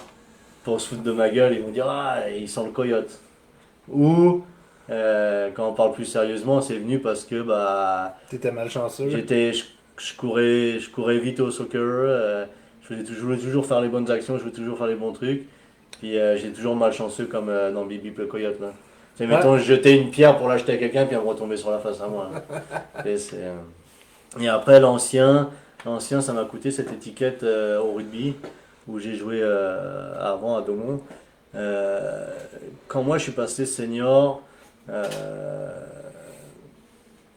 pour se foutre de ma gueule, ils vont dire ah, ils sont le coyote. Ou quand on parle plus sérieusement, c'est venu parce que bah t'étais malchanceux. je courais vite au soccer, je voulais toujours faire les bonnes actions, je voulais toujours faire les bons trucs. Puis j'ai toujours malchanceux comme dans Bibi le coyote là. Tu sais, Ouais, mettons, je jetais une pierre pour l'acheter à quelqu'un, puis elle me retombait sur la face à moi, là. Et après l'ancien, ça m'a coûté cette étiquette au rugby où j'ai joué avant à Daumont. Euh, Quand moi je suis passé senior, euh,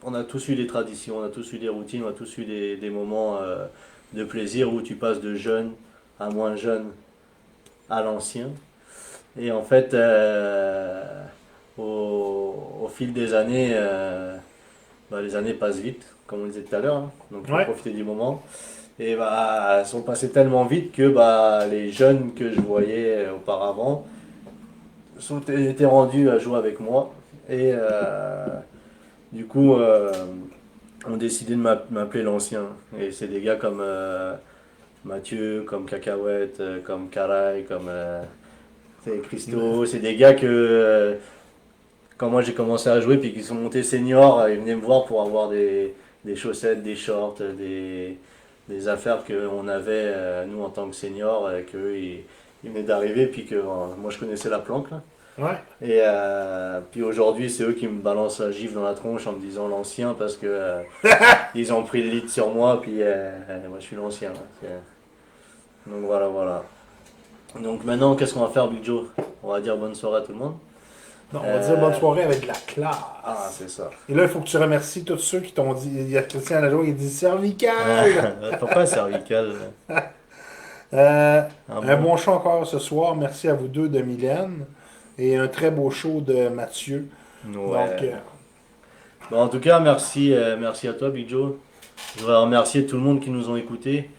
on a tous eu des traditions, on a tous eu des routines, on a tous eu des moments de plaisir où tu passes de jeune à moins jeune à l'ancien. Et en fait, au fil des années, bah, les années passent vite, comme on disait tout à l'heure, hein. Donc il faut ouais, profiter du moment. Et bah, elles sont passées tellement vite que bah, les jeunes que je voyais auparavant étaient rendus à jouer avec moi. Et du coup, ont décidé de m'appeler l'ancien. Et c'est des gars comme Mathieu, comme Cacahuète, comme Caray, comme c'est Christo. C'est des gars que quand moi j'ai commencé à jouer puis qu'ils sont montés seniors, ils venaient me voir pour avoir des chaussettes, des shorts, des affaires qu'on avait nous en tant que seniors, qu'eux ils venaient d'arriver puis que moi je connaissais la planque là. ouais. Et puis aujourd'hui c'est eux qui me balancent la gifle dans la tronche en me disant l'ancien parce que ils ont pris le lead sur moi puis moi je suis l'ancien là. Donc voilà voilà. Donc maintenant qu'est-ce qu'on va faire Big Joe? On va dire bonne soirée à tout le monde. Non, on va dire bonne soirée avec de la classe. Ah, c'est ça. Et là, il faut que tu remercies tous ceux qui t'ont dit. Il y a Christian Lajoie qui dit cervical. Pourquoi cervical? Un Bon. bon show encore ce soir. Merci à vous deux de Mylène. Et un très beau show de Mathieu. Ouais. Donc, Bon, en tout cas, merci à toi, Big Joe. Je voudrais remercier tout le monde qui nous ont écoutés.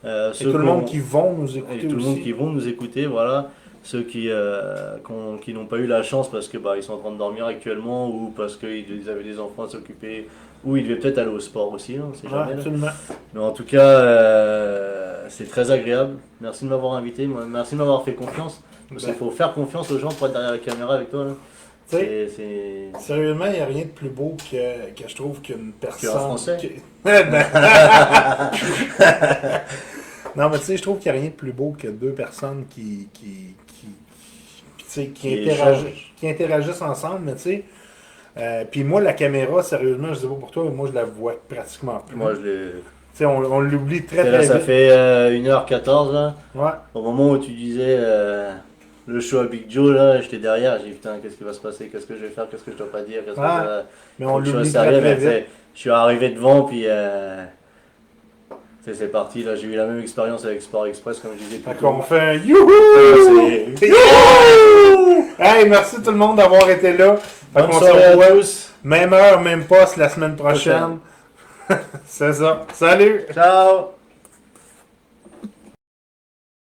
et Ceux tout le qui monde ont- qui vont nous et écouter tout le monde aussi. qui vont nous écouter, voilà. Ceux qui n'ont pas eu la chance parce que bah, ils sont en train de dormir actuellement ou parce qu'ils avaient des enfants à s'occuper ou ils devaient peut-être aller au sport aussi, hein, on sait Ouais, jamais. Là. absolument. Mais en tout cas, c'est très agréable. Merci de m'avoir invité, merci de m'avoir fait confiance. Parce qu'il Ben, faut faire confiance aux gens pour être derrière la caméra avec toi. Là. tu sais, C'est... sérieusement, il n'y a rien de plus beau que je trouve qu'une personne. Français? Ben, non, mais tu sais, je trouve qu'il n'y a rien de plus beau que deux personnes tu sais, qui interagissent ensemble, mais tu sais. Puis moi, la caméra, sérieusement, je sais pas pour toi, mais moi, je la vois pratiquement plus. Moi, je l'ai. sais, on l'oublie très Et là, très ça vite. fait 1h14 là. Ouais. Au moment où tu disais le show à Big Joe, là, j'étais derrière, j'ai dit putain, qu'est-ce qui va se passer, qu'est-ce que je vais faire, qu'est-ce que je dois pas dire, qu'est-ce que Ouais. je... Mais Faut on que je sois l'oublie très sérieux, très mais tu vite. sais, je suis arrivé devant, puis tu sais, c'est parti, là, j'ai eu la même expérience avec Sport Express, comme je disais plus Fait tôt. qu'on fait un youhou! C'est- Youhou! Hey, merci tout le monde d'avoir été là. Fait Bonne qu'on se soirée à revoit tous. même heure, même poste la semaine prochaine. C'est ça. Salut! Ciao.